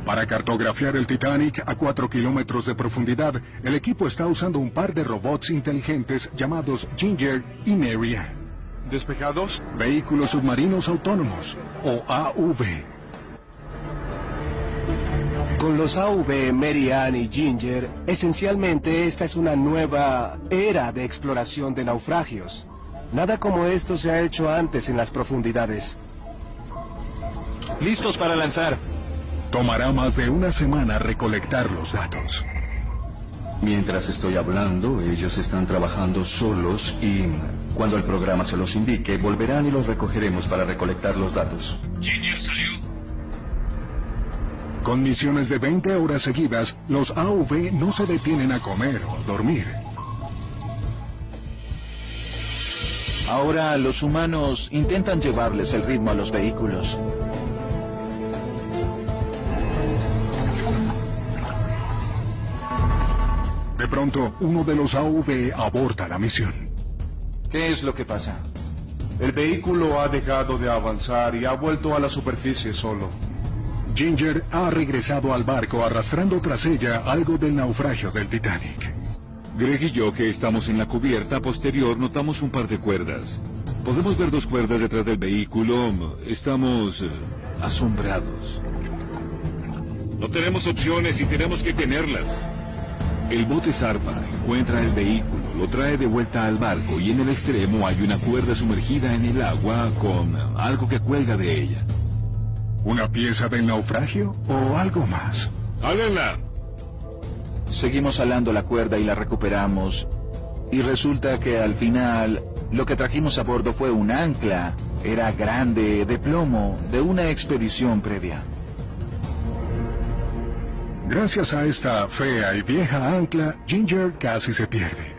Para cartografiar el Titanic a 4 kilómetros de profundidad, el equipo está usando un par de robots inteligentes llamados Ginger y Mary Ann. ¿Despejados? Vehículos submarinos autónomos, o AV. Con los AV, Mary Ann y Ginger, esencialmente esta es una nueva era de exploración de naufragios. Nada como esto se ha hecho antes en las profundidades. Listos para lanzar. Tomará más de una semana recolectar los datos. Mientras estoy hablando, ellos están trabajando solos y cuando el programa se los indique, volverán y los recogeremos para recolectar los datos. Ginger salió. Con misiones de 20 horas seguidas, los AV no se detienen a comer o dormir. Ahora los humanos intentan llevarles el ritmo a los vehículos. De pronto, uno de los AV aborta la misión. ¿Qué es lo que pasa? El vehículo ha dejado de avanzar y ha vuelto a la superficie solo. Ginger ha regresado al barco arrastrando tras ella algo del naufragio del Titanic. Greg y yo, que estamos en la cubierta posterior, notamos un par de cuerdas. Podemos ver 2 cuerdas detrás del vehículo. Estamos asombrados. No tenemos opciones y tenemos que tenerlas. El bote zarpa, encuentra el vehículo, lo trae de vuelta al barco y en el extremo hay una cuerda sumergida en el agua con algo que cuelga de ella. ¿Una pieza del naufragio o algo más? ¡Háganla! Seguimos alando la cuerda y la recuperamos. Y resulta que al final, lo que trajimos a bordo fue un ancla. Era grande, de plomo, de una expedición previa. Gracias a esta fea y vieja ancla, Ginger casi se pierde.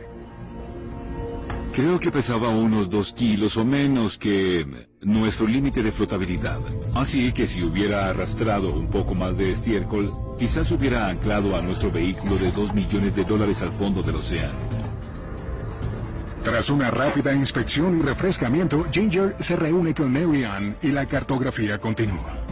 Creo que pesaba unos 2 kilos o menos que nuestro límite de flotabilidad. Así que si hubiera arrastrado un poco más de estiércol, quizás hubiera anclado a nuestro vehículo de $2 millones al fondo del océano. Tras una rápida inspección y refrescamiento, Ginger se reúne con Mary Ann y la cartografía continúa.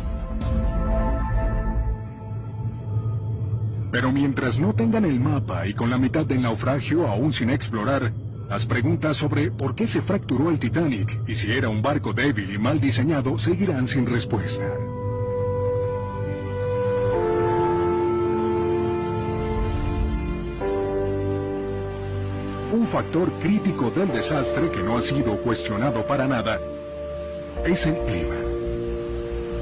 Pero mientras no tengan el mapa y con la mitad del naufragio aún sin explorar, las preguntas sobre por qué se fracturó el Titanic y si era un barco débil y mal diseñado seguirán sin respuesta. Un factor crítico del desastre que no ha sido cuestionado para nada es el clima.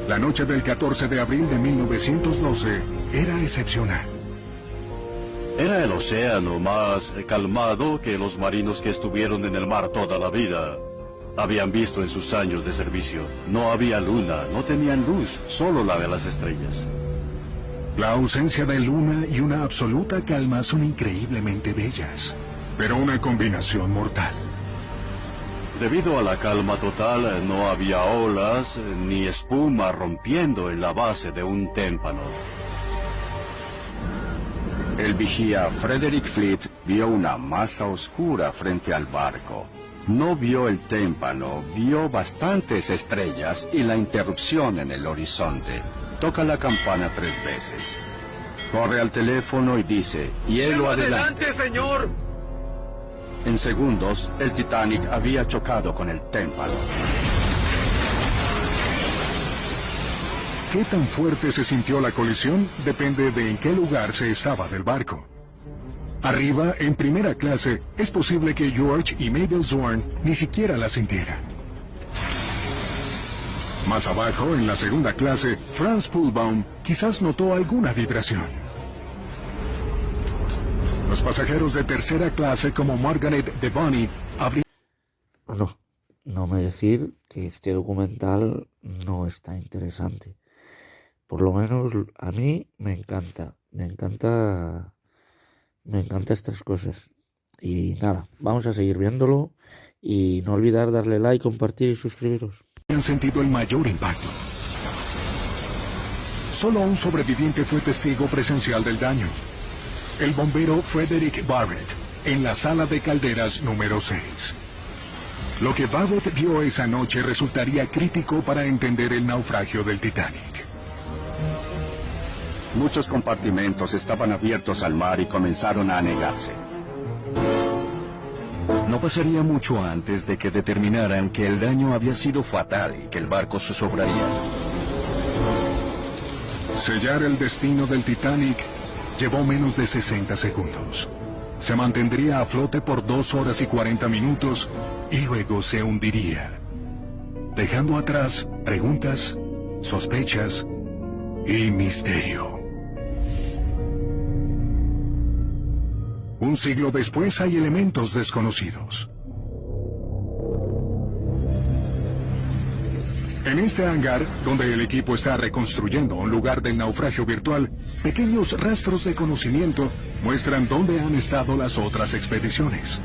La noche del 14 de abril de 1912 era excepcional. Era el océano más calmado que los marinos que estuvieron en el mar toda la vida habían visto en sus años de servicio. No había luna, no tenían luz, solo la de las estrellas. La ausencia de luna y una absoluta calma son increíblemente bellas, pero una combinación mortal. Debido a la calma total, no había olas ni espuma rompiendo en la base de un témpano. El vigía Frederick Fleet vio una masa oscura frente al barco. No vio el témpano, vio bastantes estrellas y la interrupción en el horizonte. Toca la campana 3 veces. Corre al teléfono y dice, hielo adelante, señor. En segundos, el Titanic había chocado con el témpano. ¿Qué tan fuerte se sintió la colisión? Depende de en qué lugar se estaba del barco. Arriba, en primera clase, es posible que George y Mabel Zorn ni siquiera la sintieran. Más abajo, en la segunda clase, Franz Poolbaum quizás notó alguna vibración. Los pasajeros de tercera clase como Margaret Devoney habrían... Bueno, no me decir que este documental no está interesante. Por lo menos a mí me encanta estas cosas. Y nada, vamos a seguir viéndolo y no olvidar darle like, compartir y suscribiros. Han sentido el mayor impacto. Solo un sobreviviente fue testigo presencial del daño. El bombero Frederick Barrett, en la sala de calderas número 6. Lo que Barrett vio esa noche resultaría crítico para entender el naufragio del Titanic. Muchos compartimentos estaban abiertos al mar y comenzaron a anegarse. No pasaría mucho antes de que determinaran que el daño había sido fatal y que el barco zozobraría. Sellar el destino del Titanic llevó menos de 60 segundos. Se mantendría a flote por 2 horas y 40 minutos y luego se hundiría, dejando atrás preguntas sospechas y misterio. Un siglo después hay elementos desconocidos. En este hangar, donde el equipo está reconstruyendo un lugar del naufragio virtual, pequeños rastros de conocimiento muestran dónde han estado las otras expediciones.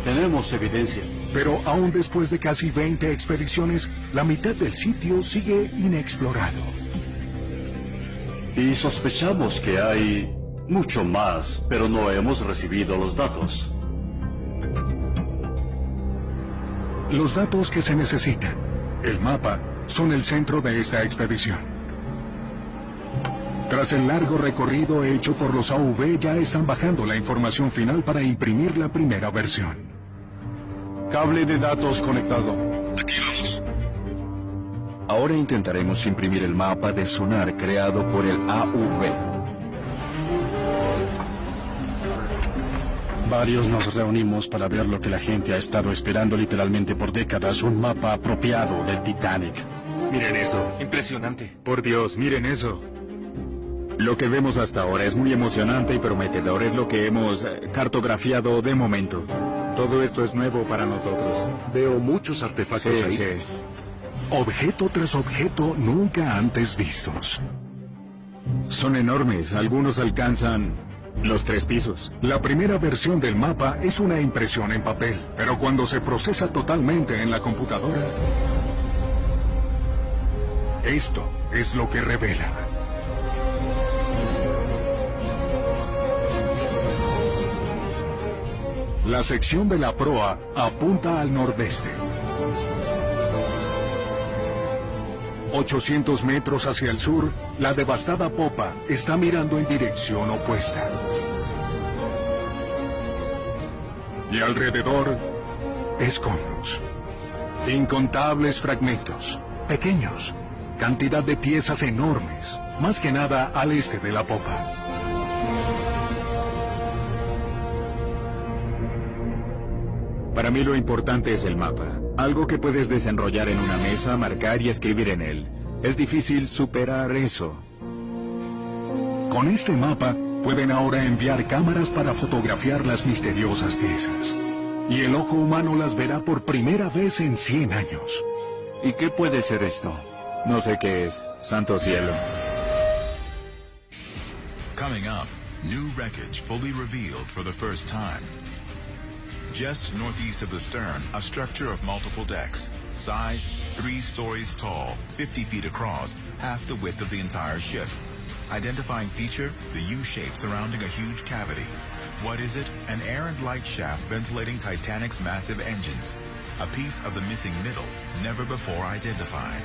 Tenemos evidencia. Pero aún después de casi 20 expediciones, la mitad del sitio sigue inexplorado. Y sospechamos que hay mucho más, pero no hemos recibido los datos. Los datos que se necesitan, el mapa, son el centro de esta expedición. Tras el largo recorrido hecho por los AV, ya están bajando la información final para imprimir la primera versión. Cable de datos conectado. Aquí vamos. Ahora intentaremos imprimir el mapa de sonar creado por el AV. Varios nos reunimos para ver lo que la gente ha estado esperando literalmente por décadas, un mapa apropiado del Titanic. Miren eso. Impresionante. Por Dios, miren eso. Lo que vemos hasta ahora es muy emocionante y prometedor. Es lo que hemos cartografiado de momento. Todo esto es nuevo para nosotros. Veo muchos artefactos ahí. Sí. Objeto tras objeto nunca antes vistos. Son enormes. Algunos alcanzan los 3 pisos. La primera versión del mapa es una impresión en papel, pero cuando se procesa totalmente en la computadora, esto es lo que revela. La sección de la proa apunta al nordeste. 800 metros hacia el sur, la devastada popa está mirando en dirección opuesta. Y alrededor, escombros. Incontables fragmentos, pequeños, cantidad de piezas enormes, más que nada al este de la popa. Para mí lo importante es el mapa. Algo que puedes desenrollar en una mesa, marcar y escribir en él. Es difícil superar eso. Con este mapa, pueden ahora enviar cámaras para fotografiar las misteriosas piezas. Y el ojo humano las verá por primera vez en 100 años. ¿Y qué puede ser esto? No sé qué es. Santo cielo. Coming up, new wreckage fully revealed for the first time. Just northeast of the stern, a structure of multiple decks. Size, 3 stories tall, 50 feet across, half the width of the entire ship. Identifying feature, the U-shape surrounding a huge cavity. What is it? An air and light shaft ventilating Titanic's massive engines. A piece of the missing middle, never before identified.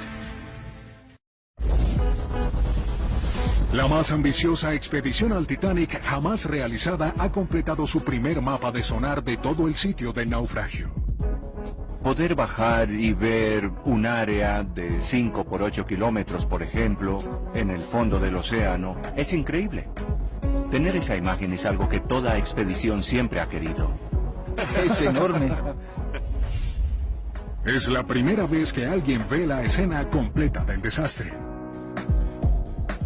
La más ambiciosa expedición al Titanic jamás realizada ha completado su primer mapa de sonar de todo el sitio del naufragio. Poder bajar y ver un área de 5 por 8 kilómetros, por ejemplo, en el fondo del océano, es increíble. Tener esa imagen es algo que toda expedición siempre ha querido. Es enorme. Es la primera vez que alguien ve la escena completa del desastre.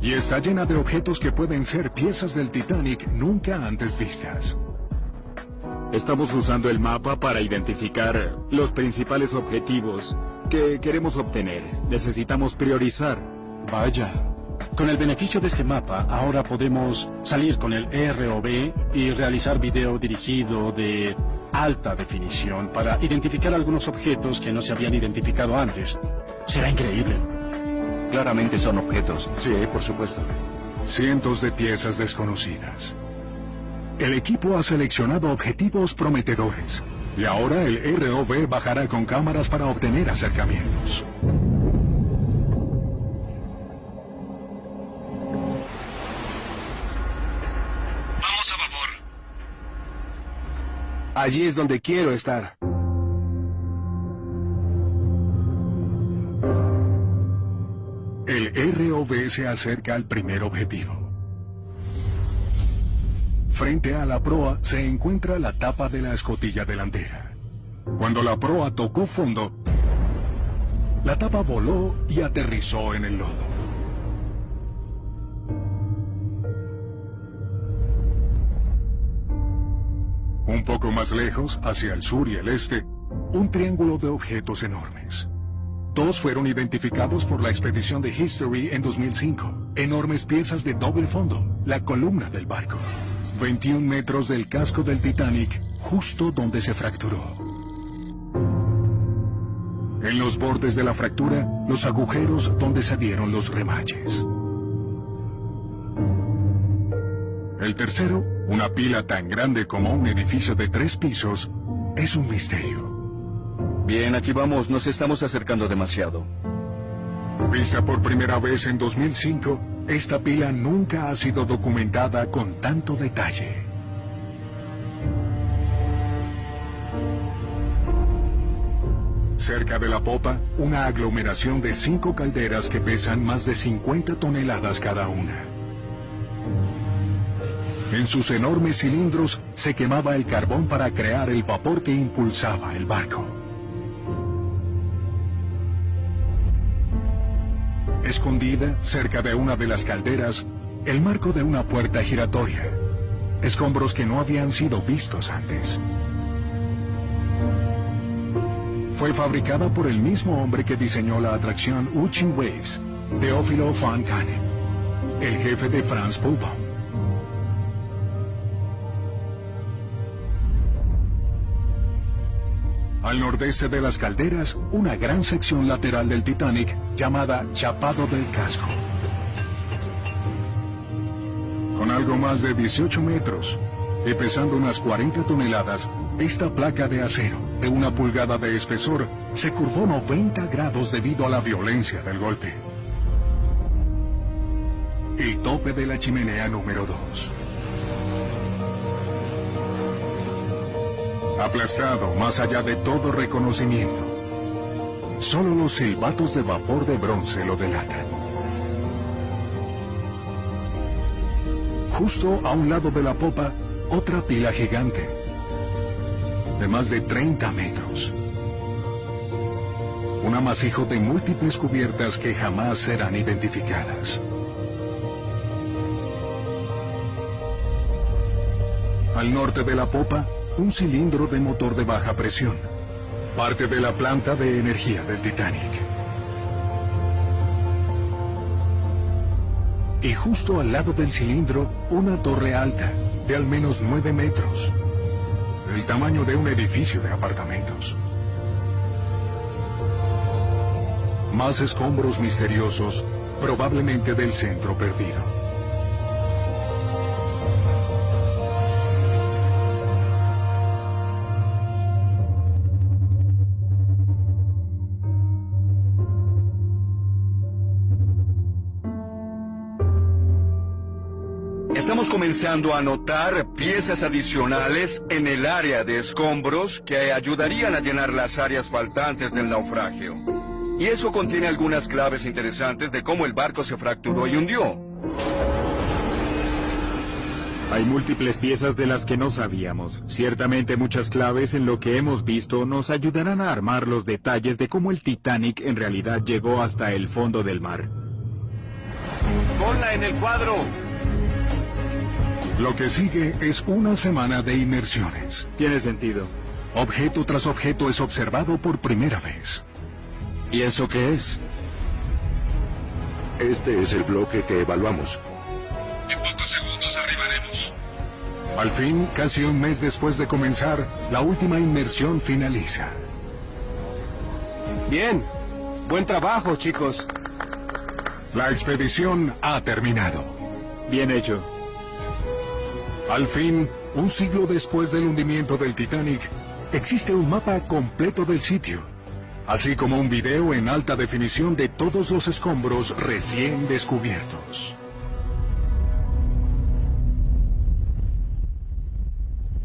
Y está llena de objetos que pueden ser piezas del Titanic nunca antes vistas. Estamos usando el mapa para identificar los principales objetivos que queremos obtener. Necesitamos priorizar. Vaya. Con el beneficio de este mapa, ahora podemos salir con el ROV y realizar video dirigido de alta definición para identificar algunos objetos que no se habían identificado antes. Será increíble. Claramente son objetos. Sí, por supuesto. Cientos de piezas desconocidas. El equipo ha seleccionado objetivos prometedores. Y ahora el ROV bajará con cámaras para obtener acercamientos. ¡Vamos a babor! Allí es donde quiero estar. El ROV se acerca al primer objetivo. Frente a la proa se encuentra la tapa de la escotilla delantera. Cuando la proa tocó fondo, la tapa voló y aterrizó en el lodo. Un poco más lejos, hacia el sur y el este, un triángulo de objetos enormes. Todos fueron identificados por la expedición de History en 2005. Enormes piezas de doble fondo, la columna del barco. 21 metros del casco del Titanic, justo donde se fracturó. En los bordes de la fractura, los agujeros donde se dieron los remaches. El tercero, una pila tan grande como un edificio de 3 pisos, es un misterio. Bien, aquí vamos, nos estamos acercando demasiado. Vista por primera vez en 2005, esta pila nunca ha sido documentada con tanto detalle. Cerca de la popa, una aglomeración de 5 calderas que pesan más de 50 toneladas cada una. En sus enormes cilindros se quemaba el carbón para crear el vapor que impulsaba el barco. Escondida cerca de una de las calderas, el marco de una puerta giratoria. Escombros que no habían sido vistos antes. Fue fabricada por el mismo hombre que diseñó la atracción Ocean Waves, Teófilo van Canem, el jefe de Franz Pouban. Al nordeste de las calderas, una gran sección lateral del Titanic llamada Chapado del Casco. Con algo más de 18 metros y pesando unas 40 toneladas, esta placa de acero de 1 pulgada de espesor se curvó 90 grados debido a la violencia del golpe. El tope de la chimenea número 2. Aplastado más allá de todo reconocimiento. Solo los silbatos de vapor de bronce lo delatan. Justo a un lado de la popa, otra pila gigante, de más de 30 metros. Un amasijo de múltiples cubiertas que jamás serán identificadas. Al norte de la popa, un cilindro de motor de baja presión, parte de la planta de energía del Titanic. Y justo al lado del cilindro, una torre alta, de al menos 9 metros, el tamaño de un edificio de apartamentos. Más escombros misteriosos, probablemente del centro perdido. Estamos comenzando a notar piezas adicionales en el área de escombros que ayudarían a llenar las áreas faltantes del naufragio. Y eso contiene algunas claves interesantes de cómo el barco se fracturó y hundió. Hay múltiples piezas de las que no sabíamos. Ciertamente muchas claves en lo que hemos visto nos ayudarán a armar los detalles de cómo el Titanic en realidad llegó hasta el fondo del mar. ¡Ponla en el cuadro! Lo que sigue es una semana de inmersiones. Tiene sentido. Objeto tras objeto es observado por primera vez. ¿Y eso qué es? Este es el bloque que evaluamos. En pocos segundos arribaremos. Al fin, casi un mes después de comenzar, la última inmersión finaliza. Bien. Buen trabajo, chicos. La expedición ha terminado. Bien hecho. Al fin, un siglo después del hundimiento del Titanic, existe un mapa completo del sitio, así como un video en alta definición de todos los escombros recién descubiertos.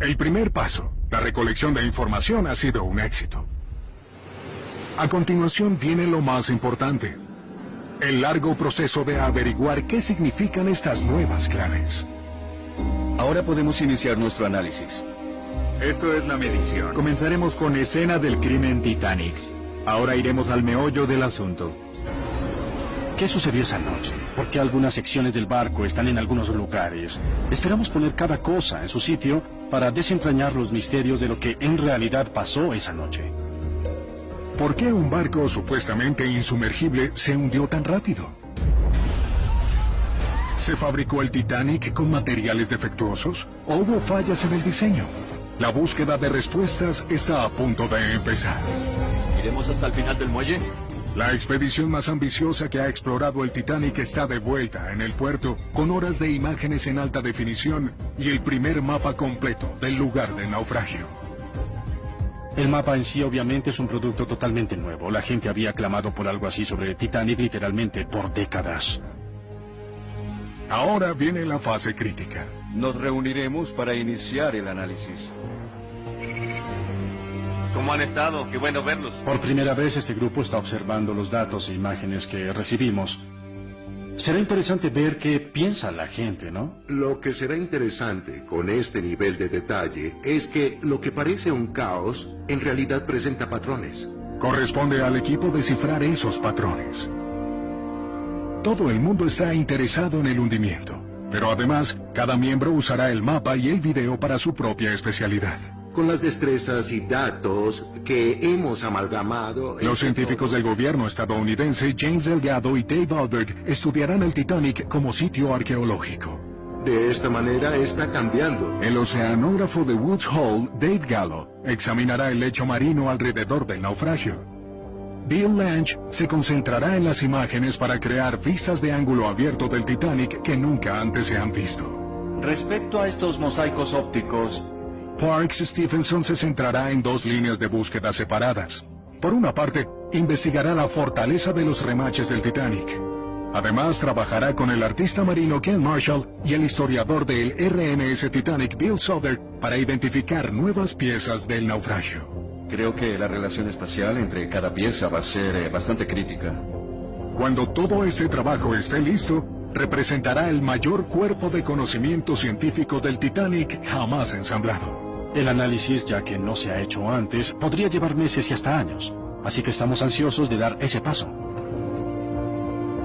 El primer paso, la recolección de información, ha sido un éxito. A continuación viene lo más importante, el largo proceso de averiguar qué significan estas nuevas claves. Ahora podemos iniciar nuestro análisis. Esto es la medición. Comenzaremos con escena del crimen Titanic. Ahora iremos al meollo del asunto. ¿Qué sucedió esa noche? ¿Por qué algunas secciones del barco están en algunos lugares? Esperamos poner cada cosa en su sitio para desentrañar los misterios de lo que en realidad pasó esa noche. ¿Por qué un barco supuestamente insumergible se hundió tan rápido? ¿Se fabricó el Titanic con materiales defectuosos? ¿O hubo fallas en el diseño? La búsqueda de respuestas está a punto de empezar. ¿Iremos hasta el final del muelle? La expedición más ambiciosa que ha explorado el Titanic está de vuelta en el puerto, con horas de imágenes en alta definición y el primer mapa completo del lugar del naufragio. El mapa en sí obviamente es un producto totalmente nuevo. La gente había clamado por algo así sobre el Titanic literalmente por décadas. Ahora viene la fase crítica. Nos reuniremos para iniciar el análisis. ¿Cómo han estado? Qué bueno verlos. Por primera vez este grupo está observando los datos e imágenes que recibimos. Será interesante ver qué piensa la gente, ¿no? Lo que será interesante con este nivel de detalle es que lo que parece un caos en realidad presenta patrones. Corresponde al equipo descifrar esos patrones. Todo el mundo está interesado en el hundimiento, pero además cada miembro usará el mapa y el video para su propia especialidad. Con las destrezas y datos que hemos amalgamado... Los científicos del gobierno estadounidense James Delgado y Dave Albert estudiarán el Titanic como sitio arqueológico. De esta manera está cambiando. El oceanógrafo de Woods Hole, Dave Gallo, examinará el lecho marino alrededor del naufragio. Bill Lange se concentrará en las imágenes para crear vistas de ángulo abierto del Titanic que nunca antes se han visto. Respecto a estos mosaicos ópticos, Parks Stephenson se centrará en dos líneas de búsqueda separadas. Por una parte, investigará la fortaleza de los remaches del Titanic. Además, trabajará con el artista marino Ken Marshall y el historiador del RMS Titanic Bill Souther para identificar nuevas piezas del naufragio. Creo que la relación espacial entre cada pieza va a ser bastante crítica. Cuando todo este trabajo esté listo, representará el mayor cuerpo de conocimiento científico del Titanic jamás ensamblado. El análisis, ya que no se ha hecho antes, podría llevar meses y hasta años. Así que estamos ansiosos de dar ese paso.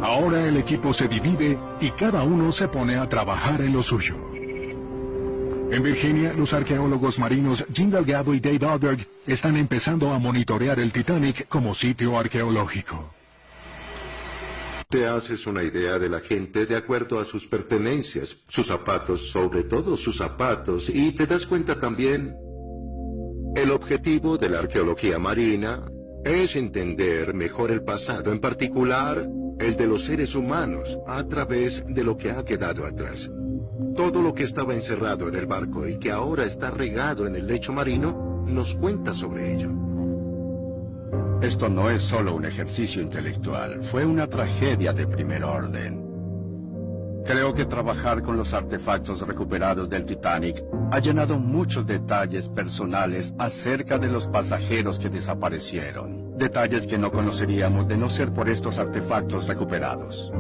Ahora el equipo se divide y cada uno se pone a trabajar en lo suyo. En Virginia, los arqueólogos marinos Jim Delgado y Dave Albert están empezando a monitorear el Titanic como sitio arqueológico. Te haces una idea de la gente de acuerdo a sus pertenencias, sus zapatos, sobre todo sus zapatos, y te das cuenta también, el objetivo de la arqueología marina es entender mejor el pasado, en particular el de los seres humanos, a través de lo que ha quedado atrás. Todo lo que estaba encerrado en el barco y que ahora está regado en el lecho marino, nos cuenta sobre ello. Esto no es solo un ejercicio intelectual, fue una tragedia de primer orden. Creo que trabajar con los artefactos recuperados del Titanic ha llenado muchos detalles personales acerca de los pasajeros que desaparecieron. Detalles que no conoceríamos de no ser por estos artefactos recuperados.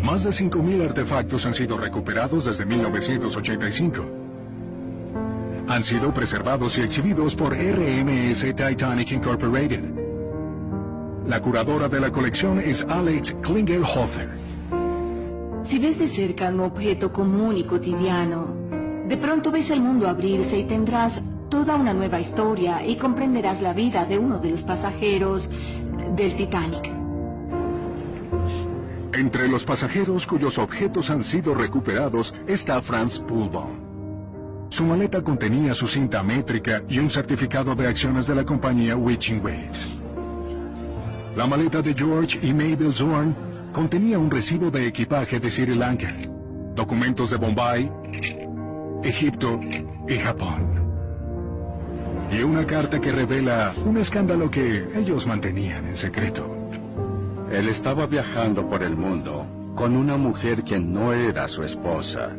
Más de 5.000 artefactos han sido recuperados desde 1985. Han sido preservados y exhibidos por RMS Titanic Incorporated. La curadora de la colección es Alex Klingelhofer. Si ves de cerca un objeto común y cotidiano, de pronto ves el mundo abrirse y tendrás toda una nueva historia y comprenderás la vida de uno de los pasajeros del Titanic. Entre los pasajeros cuyos objetos han sido recuperados está Franz Poulbaum. Su maleta contenía su cinta métrica y un certificado de acciones de la compañía Witching Waves. La maleta de George y Mabel Zorn contenía un recibo de equipaje de Sri Lanka, documentos de Bombay, Egipto y Japón. Y una carta que revela un escándalo que ellos mantenían en secreto. Él estaba viajando por el mundo con una mujer que no era su esposa.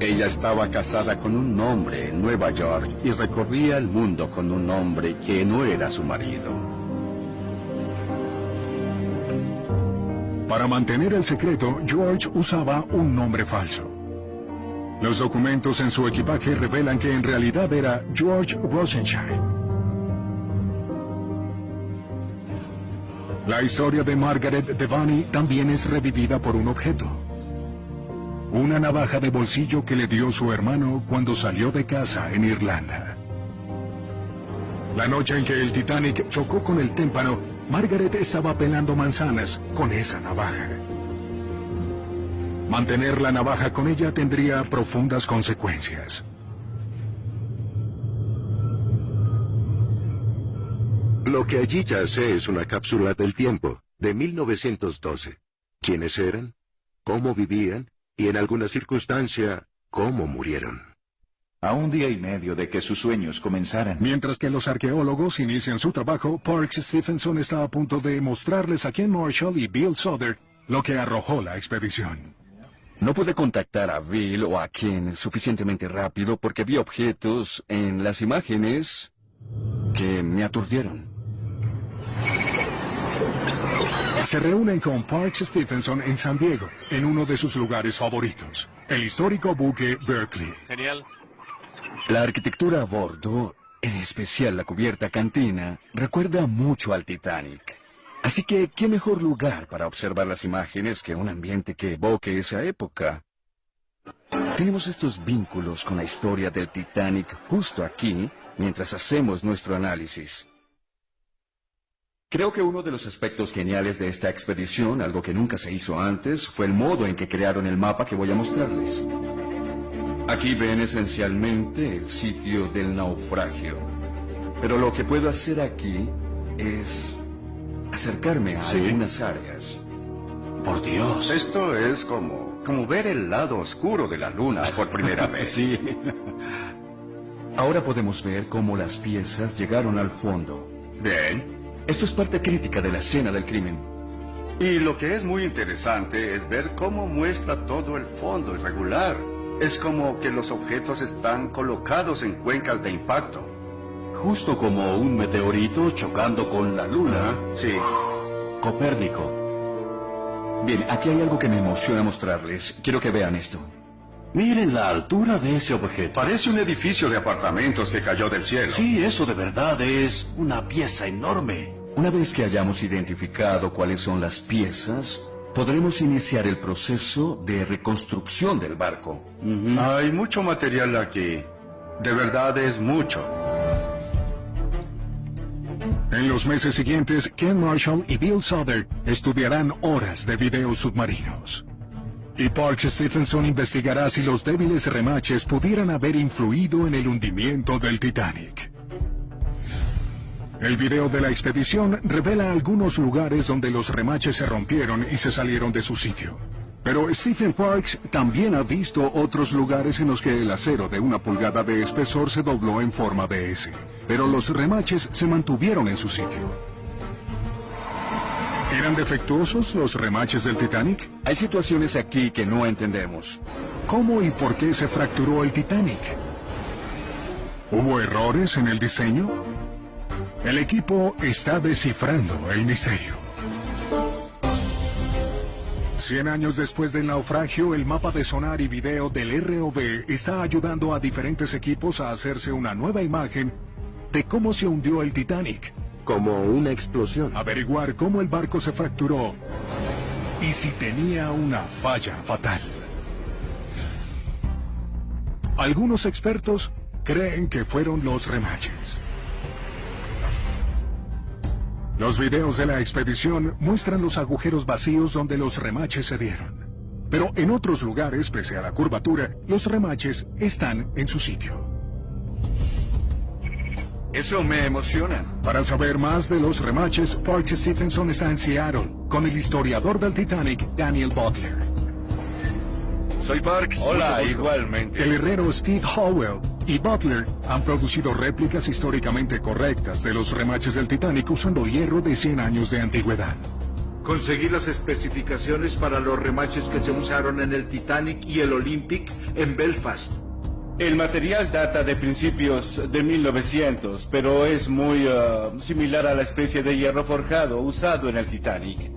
Ella estaba casada con un hombre en Nueva York y recorría el mundo con un hombre que no era su marido. Para mantener el secreto, George usaba un nombre falso. Los documentos en su equipaje revelan que en realidad era George Rosenshine. La historia de Margaret Devaney también es revivida por un objeto. Una navaja de bolsillo que le dio su hermano cuando salió de casa en Irlanda. La noche en que el Titanic chocó con el témpano, Margaret estaba pelando manzanas con esa navaja. Mantener la navaja con ella tendría profundas consecuencias. Lo que allí yace es una cápsula del tiempo, de 1912. ¿Quiénes eran? ¿Cómo vivían? Y en alguna circunstancia, ¿cómo murieron? A un día y medio de que sus sueños comenzaran. Mientras que los arqueólogos inician su trabajo, Parks Stephenson está a punto de mostrarles a Ken Marshall y Bill Soder lo que arrojó la expedición. No pude contactar a Bill o a Ken suficientemente rápido porque vi objetos en las imágenes que me aturdieron. Se reúnen con Parks Stephenson en San Diego, en uno de sus lugares favoritos, el histórico buque Berkeley. Genial. La arquitectura a bordo, en especial la cubierta cantina, recuerda mucho al Titanic. Así que, ¿qué mejor lugar para observar las imágenes que un ambiente que evoque esa época? Tenemos estos vínculos con la historia del Titanic justo aquí, mientras hacemos nuestro análisis. Creo que uno de los aspectos geniales de esta expedición, algo que nunca se hizo antes, fue el modo en que crearon el mapa que voy a mostrarles. Aquí ven esencialmente el sitio del naufragio. Pero lo que puedo hacer aquí es acercarme a algunas áreas. Por Dios. Esto es como ver el lado oscuro de la luna por primera vez. Sí. Ahora podemos ver cómo las piezas llegaron al fondo. Bien. Esto es parte crítica de la escena del crimen. Y lo que es muy interesante es ver cómo muestra todo el fondo irregular. Es como que los objetos están colocados en cuencas de impacto. Justo como un meteorito chocando con la luna. Sí. Copérnico. Bien, aquí hay algo que me emociona mostrarles. Quiero que vean esto. Miren la altura de ese objeto. Parece un edificio de apartamentos que cayó del cielo. Sí, eso de verdad es una pieza enorme. Una vez que hayamos identificado cuáles son las piezas, podremos iniciar el proceso de reconstrucción del barco. Hay mucho material aquí. De verdad es mucho. En los meses siguientes, Ken Marshall y Bill Soder estudiarán horas de videos submarinos. Y Parks Stephenson investigará si los débiles remaches pudieran haber influido en el hundimiento del Titanic. El video de la expedición revela algunos lugares donde los remaches se rompieron y se salieron de su sitio. Pero Stephen Parks también ha visto otros lugares en los que el acero de 1 pulgada de espesor se dobló en forma de S, pero los remaches se mantuvieron en su sitio. ¿Eran defectuosos los remaches del Titanic? Hay situaciones aquí que no entendemos. ¿Cómo y por qué se fracturó el Titanic? ¿Hubo errores en el diseño? El equipo está descifrando el misterio. 100 años después del naufragio, el mapa de sonar y video del ROV está ayudando a diferentes equipos a hacerse una nueva imagen de cómo se hundió el Titanic. Como una explosión. Averiguar cómo el barco se fracturó y si tenía una falla fatal. Algunos expertos creen que fueron los remaches. Los videos de la expedición muestran los agujeros vacíos donde los remaches se dieron. Pero en otros lugares, pese a la curvatura, los remaches están en su sitio. Eso me emociona. Para saber más de los remaches, Parks Stephenson está en Seattle con el historiador del Titanic, Daniel Butler. Soy Parks. Hola, igualmente. El herrero Steve Howell y Butler han producido réplicas históricamente correctas de los remaches del Titanic usando hierro de 100 años de antigüedad. Conseguí las especificaciones para los remaches que se usaron en el Titanic y el Olympic en Belfast. El material data de principios de 1900, pero es muy similar a la especie de hierro forjado usado en el Titanic.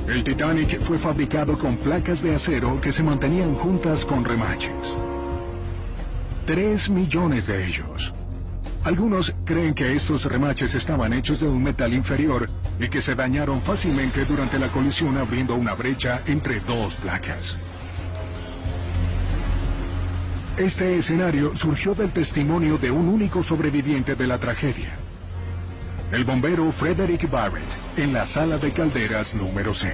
El Titanic fue fabricado con placas de acero que se mantenían juntas con remaches. 3 millones de ellos. Algunos creen que estos remaches estaban hechos de un metal inferior y que se dañaron fácilmente durante la colisión abriendo una brecha entre dos placas. Este escenario surgió del testimonio de un único sobreviviente de la tragedia, el bombero Frederick Barrett, en la sala de calderas número 6.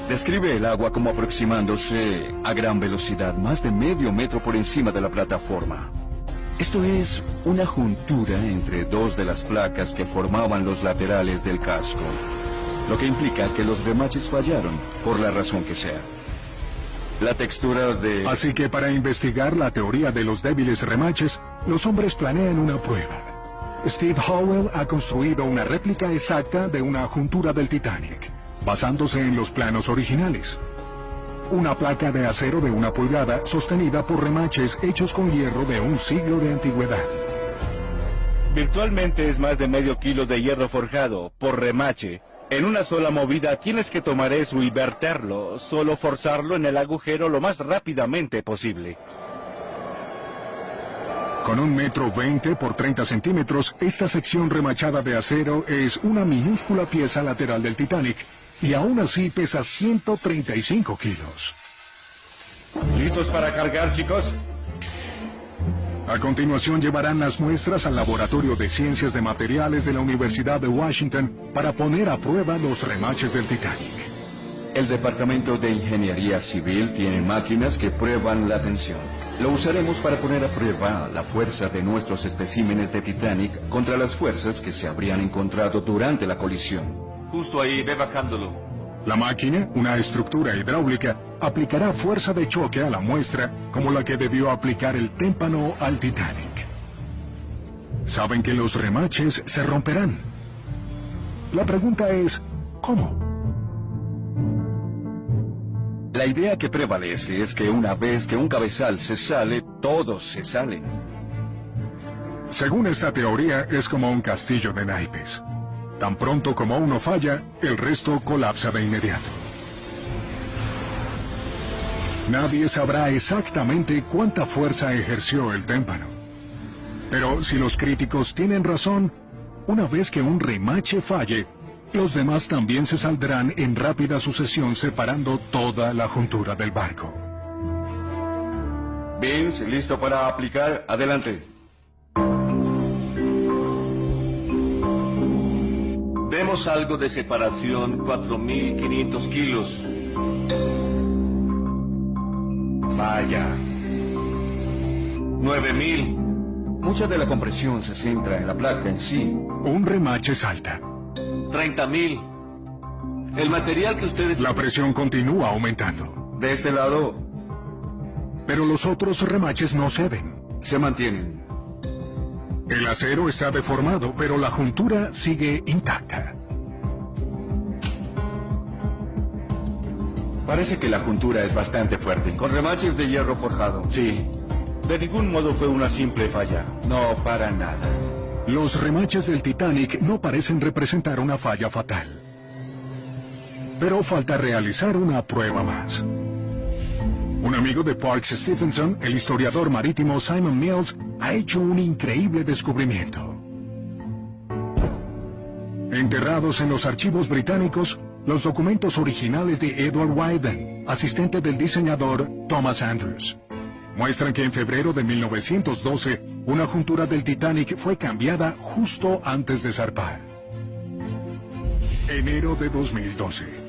Describe el agua como aproximándose a gran velocidad, más de medio metro por encima de la plataforma. Esto es una juntura entre dos de las placas que formaban los laterales del casco, lo que implica que los remaches fallaron, por la razón que sea. La textura de... Así que para investigar la teoría de los débiles remaches, los hombres planean una prueba. Steve Howell ha construido una réplica exacta de una juntura del Titanic, basándose en los planos originales. Una placa de acero de 1 pulgada sostenida por remaches hechos con hierro de un siglo de antigüedad. Virtualmente es más de medio kilo de hierro forjado por remache. En una sola movida tienes que tomar eso y verterlo, solo forzarlo en el agujero lo más rápidamente posible. Con 1,20 m por 30 centímetros, esta sección remachada de acero es una minúscula pieza lateral del Titanic y aún así pesa 135 kilos. ¿Listos para cargar, chicos? A continuación llevarán las muestras al Laboratorio de Ciencias de Materiales de la Universidad de Washington para poner a prueba los remaches del Titanic. El Departamento de Ingeniería Civil tiene máquinas que prueban la tensión. Lo usaremos para poner a prueba la fuerza de nuestros especímenes de Titanic contra las fuerzas que se habrían encontrado durante la colisión. Justo ahí, ve bajándolo. La máquina, una estructura hidráulica, aplicará fuerza de choque a la muestra como la que debió aplicar el témpano al Titanic. Saben que los remaches se romperán. La pregunta es, ¿cómo? La idea que prevalece es que una vez que un cabezal se sale, todos se salen. Según esta teoría, es como un castillo de naipes. Tan pronto como uno falla, el resto colapsa de inmediato. Nadie sabrá exactamente cuánta fuerza ejerció el témpano. Pero si los críticos tienen razón, una vez que un remache falle, los demás también se saldrán en rápida sucesión separando toda la juntura del barco. Vince, ¿listo para aplicar? Adelante. Vemos algo de separación, 4.500 kilos. Vaya. 9.000. Mucha de la compresión se centra en la placa en sí. Un remache salta. 30.000. El material que ustedes... La presión continúa aumentando. De este lado... Pero los otros remaches no ceden. Se mantienen. El acero está deformado, pero la juntura sigue intacta. Parece que la juntura es bastante fuerte. Con remaches de hierro forjado. Sí. De ningún modo fue una simple falla. No, para nada. Los remaches del Titanic no parecen representar una falla fatal. Pero falta realizar una prueba más. Un amigo de Parks Stephenson, el historiador marítimo Simon Mills, ha hecho un increíble descubrimiento. Enterrados en los archivos británicos, los documentos originales de Edward Wyden, asistente del diseñador Thomas Andrews, muestran que en febrero de 1912, una juntura del Titanic fue cambiada justo antes de zarpar. Enero de 2012.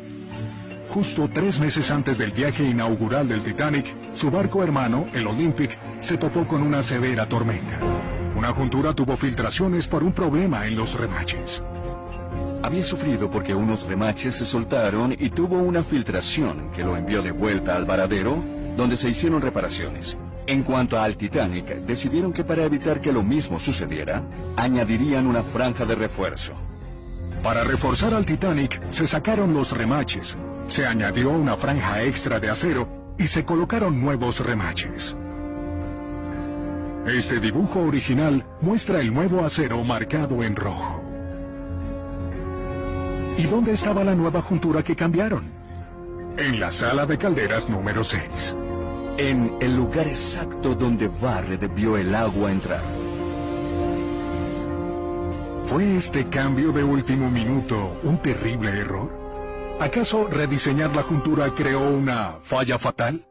Justo 3 meses antes del viaje inaugural del Titanic, su barco hermano, el Olympic, se topó con una severa tormenta. Una juntura tuvo filtraciones por un problema en los remaches. Había sufrido porque unos remaches se soltaron y tuvo una filtración que lo envió de vuelta al varadero, donde se hicieron reparaciones. En cuanto al Titanic, decidieron que para evitar que lo mismo sucediera, añadirían una franja de refuerzo. Para reforzar al Titanic, se sacaron los remaches, se añadió una franja extra de acero y se colocaron nuevos remaches. Este dibujo original muestra el nuevo acero marcado en rojo. ¿Y dónde estaba la nueva juntura que cambiaron? En la sala de calderas número 6. En el lugar exacto donde Barrett vio el agua entrar. ¿Fue este cambio de último minuto un terrible error? ¿Acaso rediseñar la juntura creó una falla fatal?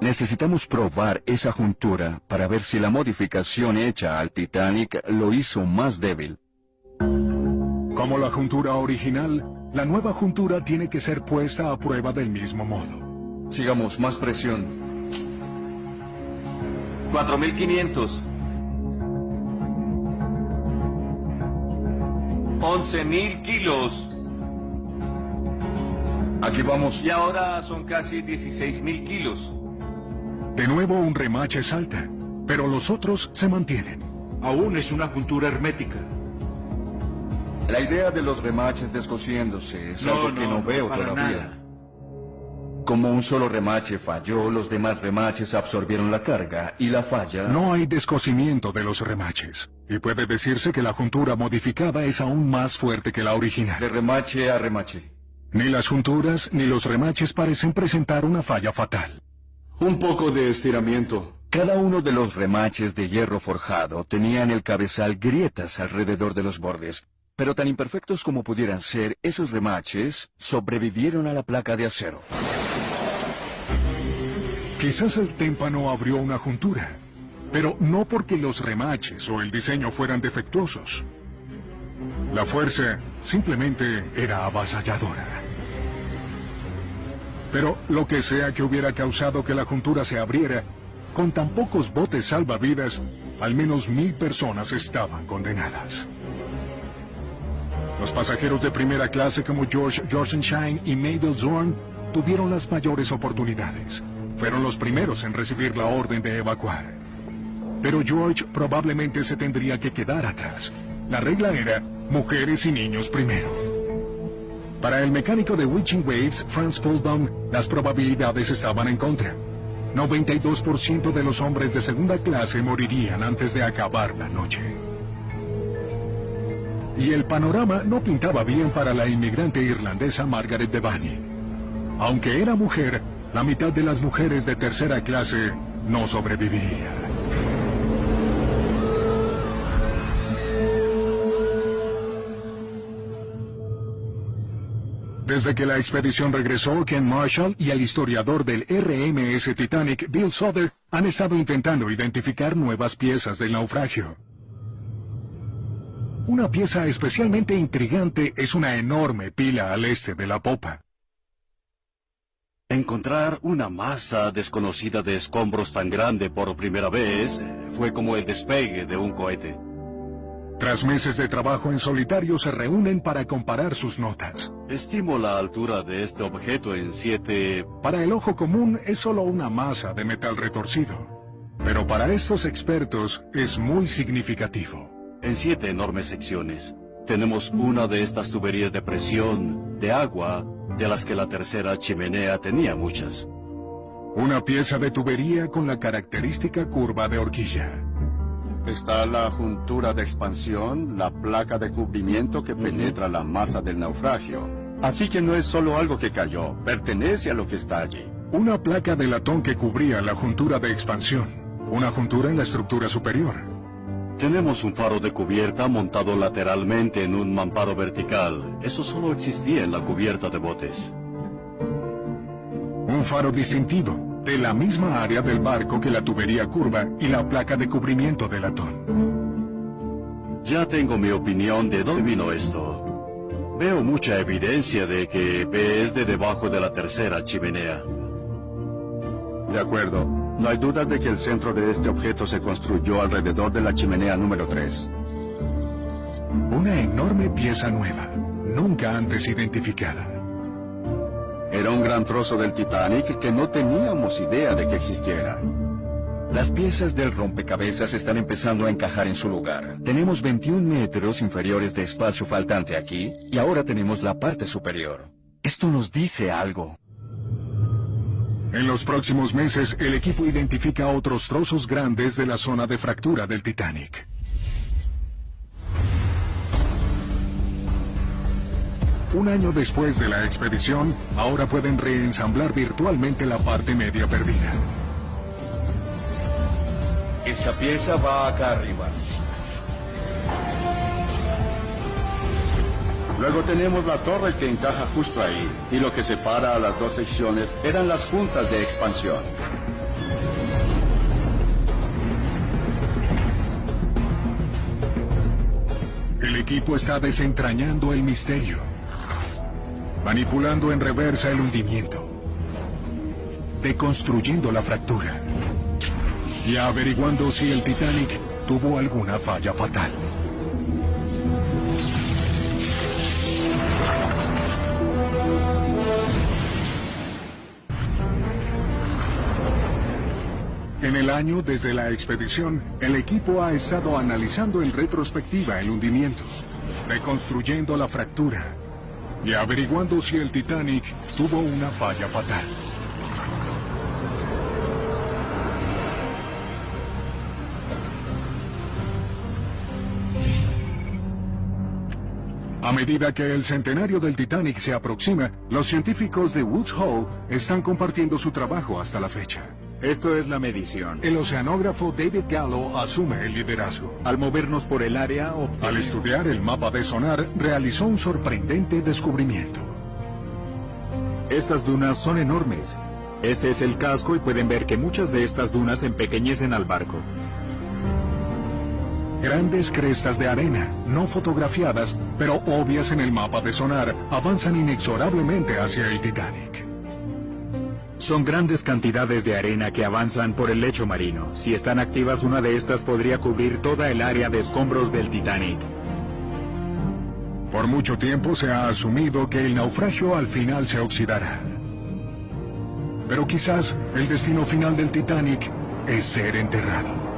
Necesitamos probar esa juntura para ver si la modificación hecha al Titanic lo hizo más débil. Como la juntura original, la nueva juntura tiene que ser puesta a prueba del mismo modo. Sigamos, más presión. 4.500. 11.000 kilos. Aquí vamos. Y ahora son casi 16.000 kilos. De nuevo un remache salta, pero los otros se mantienen. Aún es una juntura hermética. La idea de los remaches descosiéndose es algo que no veo todavía. Nada. Como un solo remache falló, los demás remaches absorbieron la carga y la falla... No hay descosimiento de los remaches, y puede decirse que la juntura modificada es aún más fuerte que la original. De remache a remache. Ni las junturas ni los remaches parecen presentar una falla fatal. Un poco de estiramiento. Cada uno de los remaches de hierro forjado tenía en el cabezal grietas alrededor de los bordes. Pero tan imperfectos como pudieran ser, esos remaches sobrevivieron a la placa de acero. Quizás el témpano abrió una juntura, pero no porque los remaches o el diseño fueran defectuosos. La fuerza simplemente era avasalladora. Pero lo que sea que hubiera causado que la juntura se abriera, con tan pocos botes salvavidas, al menos 1,000 personas estaban condenadas. Los pasajeros de primera clase como George Jorgenstein y Mabel Zorn tuvieron las mayores oportunidades. Fueron los primeros en recibir la orden de evacuar. Pero George probablemente se tendría que quedar atrás. La regla era mujeres y niños primero. Para el mecánico de Witching Waves, Franz Pohlbaum, las probabilidades estaban en contra. 92% de los hombres de segunda clase morirían antes de acabar la noche. Y el panorama no pintaba bien para la inmigrante irlandesa Margaret Devaney. Aunque era mujer, la mitad de las mujeres de tercera clase no sobreviviría. Desde que la expedición regresó, Ken Marshall y el historiador del RMS Titanic, Bill Souther, han estado intentando identificar nuevas piezas del naufragio. Una pieza especialmente intrigante es una enorme pila al este de la popa. Encontrar una masa desconocida de escombros tan grande por primera vez fue como el despegue de un cohete. Tras meses de trabajo en solitario se reúnen para comparar sus notas. Estimo la altura de este objeto en 7... Para el ojo común es solo una masa de metal retorcido, pero para estos expertos es muy significativo. En 7 enormes secciones. Tenemos una de estas tuberías de presión, de agua, de las que la tercera chimenea tenía muchas. Una pieza de tubería con la característica curva de horquilla. Está la juntura de expansión, la placa de cubrimiento que penetra la masa del naufragio. Así que no es solo algo que cayó, pertenece a lo que está allí. Una placa de latón que cubría la juntura de expansión. Una juntura en la estructura superior. Tenemos un faro de cubierta montado lateralmente en un mamparo vertical. Eso solo existía en la cubierta de botes. Un faro distintivo, de la misma área del barco que la tubería curva y la placa de cubrimiento de latón. Ya tengo mi opinión de dónde vino esto. Veo mucha evidencia de que es de debajo de la tercera chimenea. De acuerdo. No hay dudas de que el centro de este objeto se construyó alrededor de la chimenea número 3. Una enorme pieza nueva, nunca antes identificada. Era un gran trozo del Titanic que no teníamos idea de que existiera. Las piezas del rompecabezas están empezando a encajar en su lugar. Tenemos 21 metros inferiores de espacio faltante aquí, y ahora tenemos la parte superior. Esto nos dice algo. En los próximos meses, el equipo identifica otros trozos grandes de la zona de fractura del Titanic. Un año después de la expedición, ahora pueden reensamblar virtualmente la parte media perdida. Esta pieza va acá arriba. Luego tenemos la torre que encaja justo ahí, y lo que separa a las dos secciones eran las juntas de expansión. El equipo está desentrañando el misterio, manipulando en reversa el hundimiento, deconstruyendo la fractura y averiguando si el Titanic tuvo alguna falla fatal. En el año desde la expedición, el equipo ha estado analizando en retrospectiva el hundimiento, reconstruyendo la fractura y averiguando si el Titanic tuvo una falla fatal. A medida que el centenario del Titanic se aproxima, los científicos de Woods Hole están compartiendo su trabajo hasta la fecha. Esto es la medición. El oceanógrafo David Gallo asume el liderazgo. Al movernos por el área... Al estudiar el mapa de sonar, realizó un sorprendente descubrimiento. Estas dunas son enormes. Este es el casco y pueden ver que muchas de estas dunas empequeñecen al barco. Grandes crestas de arena, no fotografiadas, pero obvias en el mapa de sonar, avanzan inexorablemente hacia el Titanic. Son grandes cantidades de arena que avanzan por el lecho marino. Si están activas, una de estas podría cubrir toda el área de escombros del Titanic. Por mucho tiempo se ha asumido que el naufragio al final se oxidará. Pero quizás el destino final del Titanic es ser enterrado.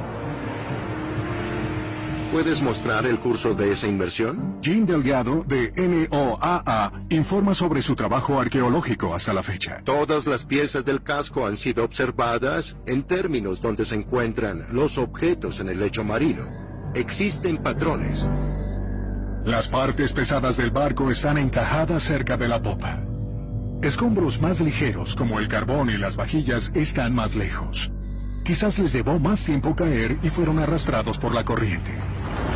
¿Puedes mostrar el curso de esa inversión? Jean Delgado, de NOAA, informa sobre su trabajo arqueológico hasta la fecha. Todas las piezas del casco han sido observadas en términos donde se encuentran los objetos en el lecho marino. Existen patrones. Las partes pesadas del barco están encajadas cerca de la popa. Escombros más ligeros, como el carbón y las vajillas, están más lejos. Quizás les llevó más tiempo caer y fueron arrastrados por la corriente.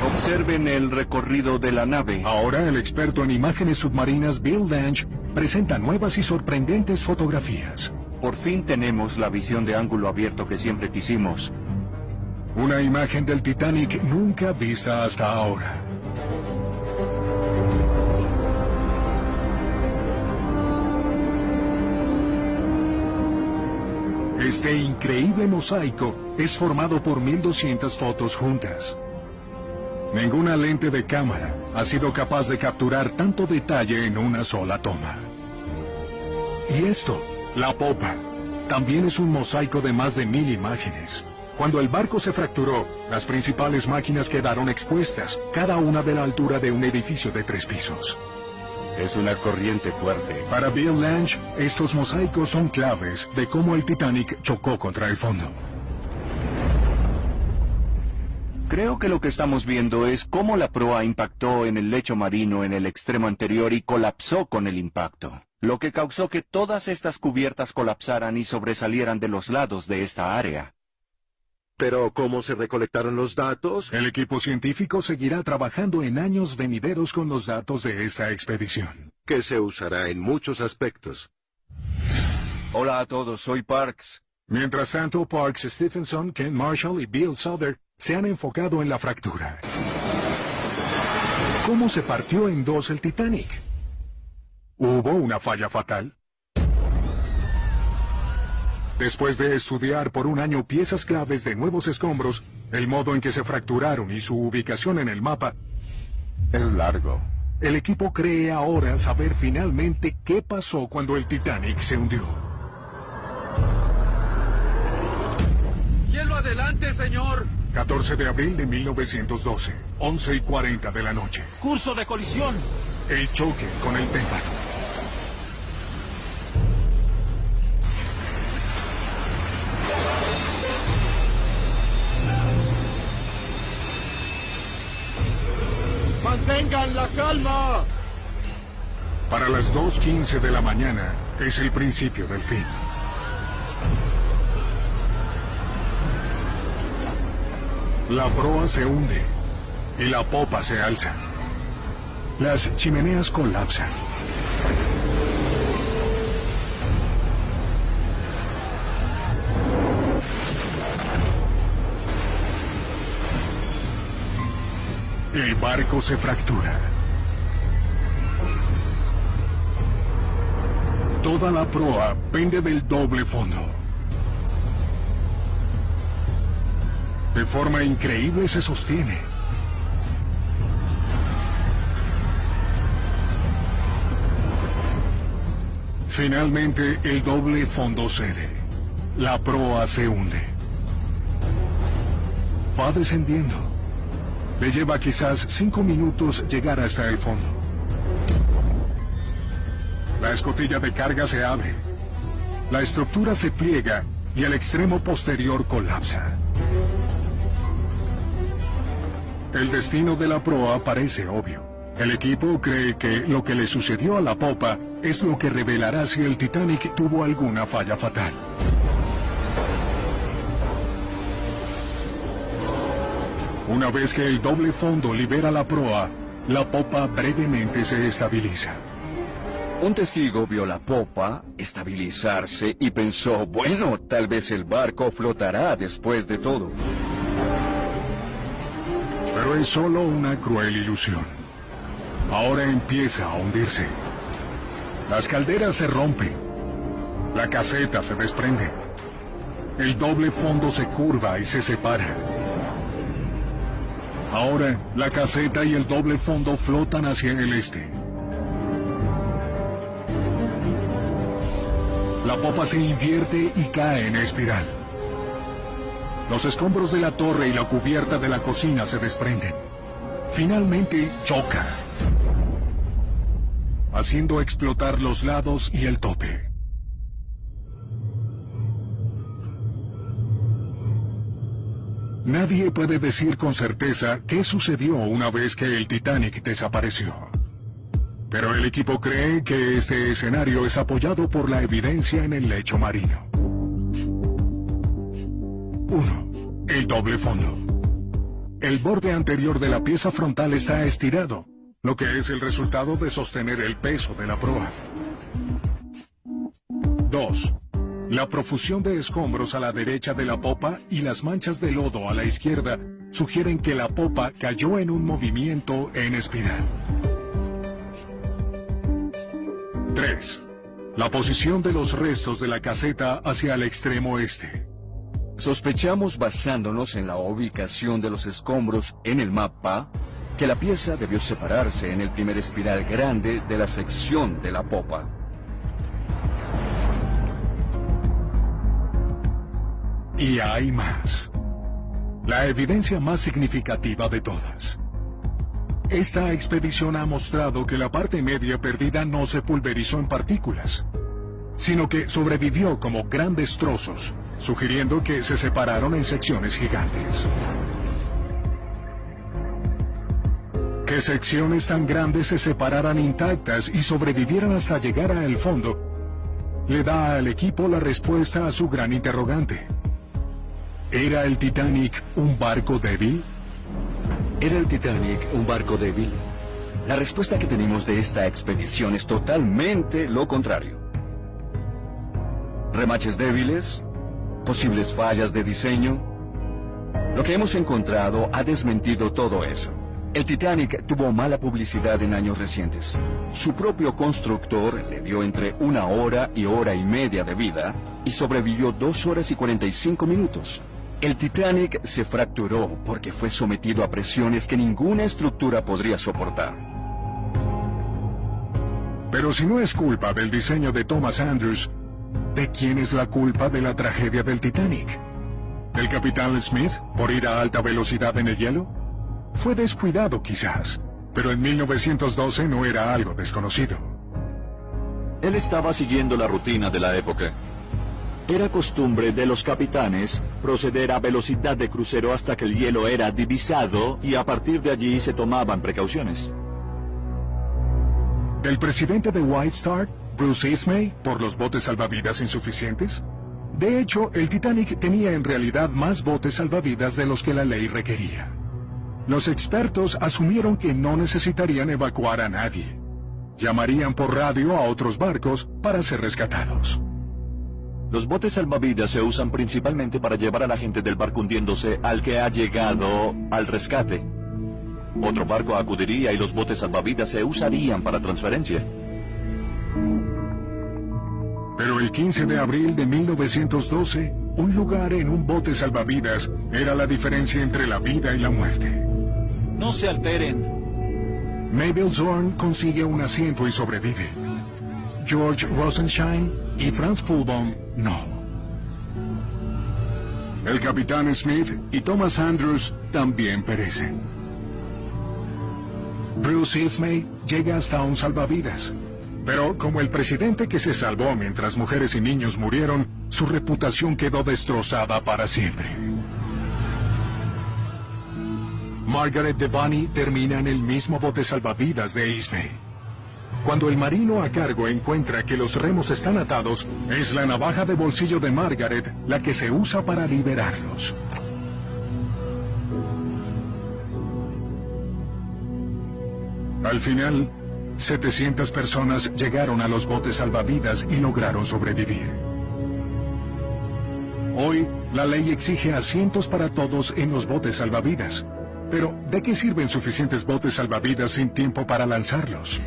Observen el recorrido de la nave. Ahora el experto en imágenes submarinas Bill Lange presenta nuevas y sorprendentes fotografías. Por fin tenemos la visión de ángulo abierto que siempre quisimos. Una imagen del Titanic nunca vista hasta ahora. Este increíble mosaico es formado por 1200 fotos juntas. Ninguna lente de cámara ha sido capaz de capturar tanto detalle en una sola toma. Y esto, la popa, también es un mosaico de más de 1000 imágenes. Cuando el barco se fracturó, las principales máquinas quedaron expuestas, cada una de la altura de un edificio de 3 pisos. Es una corriente fuerte. Para Bill Lange, estos mosaicos son claves de cómo el Titanic chocó contra el fondo. Creo que lo que estamos viendo es cómo la proa impactó en el lecho marino en el extremo anterior y colapsó con el impacto, lo que causó que todas estas cubiertas colapsaran y sobresalieran de los lados de esta área. ¿Pero cómo se recolectaron los datos? El equipo científico seguirá trabajando en años venideros con los datos de esta expedición, que se usará en muchos aspectos. Hola a todos, soy Parks. Mientras tanto, Parks, Stephenson, Ken Marshall y Bill Souther se han enfocado en la fractura. ¿Cómo se partió en dos el Titanic? ¿Hubo una falla fatal? Después de estudiar por un año piezas claves de nuevos escombros, el modo en que se fracturaron y su ubicación en el mapa, es largo. El equipo cree ahora saber finalmente qué pasó cuando el Titanic se hundió. ¡Hielo adelante, señor! 14 de abril de 1912, 11:40 de la noche. ¡Curso de colisión! El choque con el témpano. ¡Mantengan la calma! Para las 2:15 de la mañana es el principio del fin. La proa se hunde y la popa se alza. Las chimeneas colapsan. El barco se fractura. Toda la proa pende del doble fondo. De forma increíble se sostiene. Finalmente, el doble fondo cede. La proa se hunde. Va descendiendo. Le lleva quizás 5 minutos llegar hasta el fondo. La escotilla de carga se abre. La estructura se pliega y el extremo posterior colapsa. El destino de la proa parece obvio. El equipo cree que lo que le sucedió a la popa es lo que revelará si el Titanic tuvo alguna falla fatal. Una vez que el doble fondo libera la proa, la popa brevemente se estabiliza. Un testigo vio la popa estabilizarse y pensó, bueno, tal vez el barco flotará después de todo. Pero es solo una cruel ilusión. Ahora empieza a hundirse. Las calderas se rompen. La caseta se desprende. El doble fondo se curva y se separa. Ahora, la caseta y el doble fondo flotan hacia el este. La popa se invierte y cae en espiral. Los escombros de la torre y la cubierta de la cocina se desprenden. Finalmente, choca, haciendo explotar los lados y el tope. Nadie puede decir con certeza qué sucedió una vez que el Titanic desapareció. Pero el equipo cree que este escenario es apoyado por la evidencia en el lecho marino. 1. El doble fondo. El borde anterior de la pieza frontal está estirado, lo que es el resultado de sostener el peso de la proa. 2. La profusión de escombros a la derecha de la popa y las manchas de lodo a la izquierda sugieren que la popa cayó en un movimiento en espiral. 3. La posición de los restos de la caseta hacia el extremo este. Sospechamos, basándonos en la ubicación de los escombros en el mapa, que la pieza debió separarse en el primer espiral grande de la sección de la popa. Y hay más. La evidencia más significativa de todas. Esta expedición ha mostrado que la parte media perdida no se pulverizó en partículas, sino que sobrevivió como grandes trozos, sugiriendo que se separaron en secciones gigantes. Que secciones tan grandes se separaran intactas y sobrevivieran hasta llegar al fondo, le da al equipo la respuesta a su gran interrogante. ¿Era el Titanic un barco débil? ¿Era el Titanic un barco débil? La respuesta que tenemos de esta expedición es totalmente lo contrario. ¿Remaches débiles? ¿Posibles fallas de diseño? Lo que hemos encontrado ha desmentido todo eso. El Titanic tuvo mala publicidad en años recientes. Su propio constructor le dio entre 1 hora y hora y media de vida y sobrevivió 2 horas y 45 minutos. El Titanic se fracturó porque fue sometido a presiones que ninguna estructura podría soportar. Pero si no es culpa del diseño de Thomas Andrews, ¿de quién es la culpa de la tragedia del Titanic? ¿Del capitán Smith por ir a alta velocidad en el hielo? Fue descuidado quizás, pero en 1912 no era algo desconocido. Él estaba siguiendo la rutina de la época. Era costumbre de los capitanes proceder a velocidad de crucero hasta que el hielo era divisado y a partir de allí se tomaban precauciones. ¿El presidente de White Star, Bruce Ismay, por los botes salvavidas insuficientes? De hecho, el Titanic tenía en realidad más botes salvavidas de los que la ley requería. Los expertos asumieron que no necesitarían evacuar a nadie. Llamarían por radio a otros barcos para ser rescatados. Los botes salvavidas se usan principalmente para llevar a la gente del barco hundiéndose al que ha llegado al rescate. Otro barco acudiría y los botes salvavidas se usarían para transferencia. Pero el 15 de abril de 1912, un lugar en un bote salvavidas era la diferencia entre la vida y la muerte. No se alteren. Mabel Zorn consigue un asiento y sobrevive. George Rosenshine y Franz Pulbom no. El capitán Smith y Thomas Andrews también perecen. Bruce Ismay llega hasta un salvavidas. Pero como el presidente que se salvó mientras mujeres y niños murieron, su reputación quedó destrozada para siempre. Margaret Devaney termina en el mismo bote salvavidas de Ismay. Cuando el marino a cargo encuentra que los remos están atados, es la navaja de bolsillo de Margaret la que se usa para liberarlos. Al final, 700 personas llegaron a los botes salvavidas y lograron sobrevivir. Hoy, la ley exige asientos para todos en los botes salvavidas. Pero, ¿de qué sirven suficientes botes salvavidas sin tiempo para lanzarlos?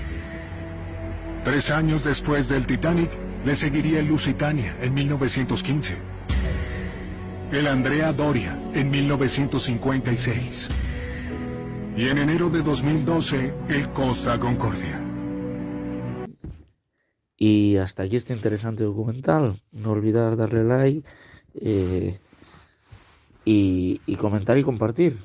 3 años después del Titanic, le seguiría el Lusitania en 1915. El Andrea Doria en 1956. Y en enero de 2012, el Costa Concordia. Y hasta aquí este interesante documental. No olvidar darle like y comentar y compartir.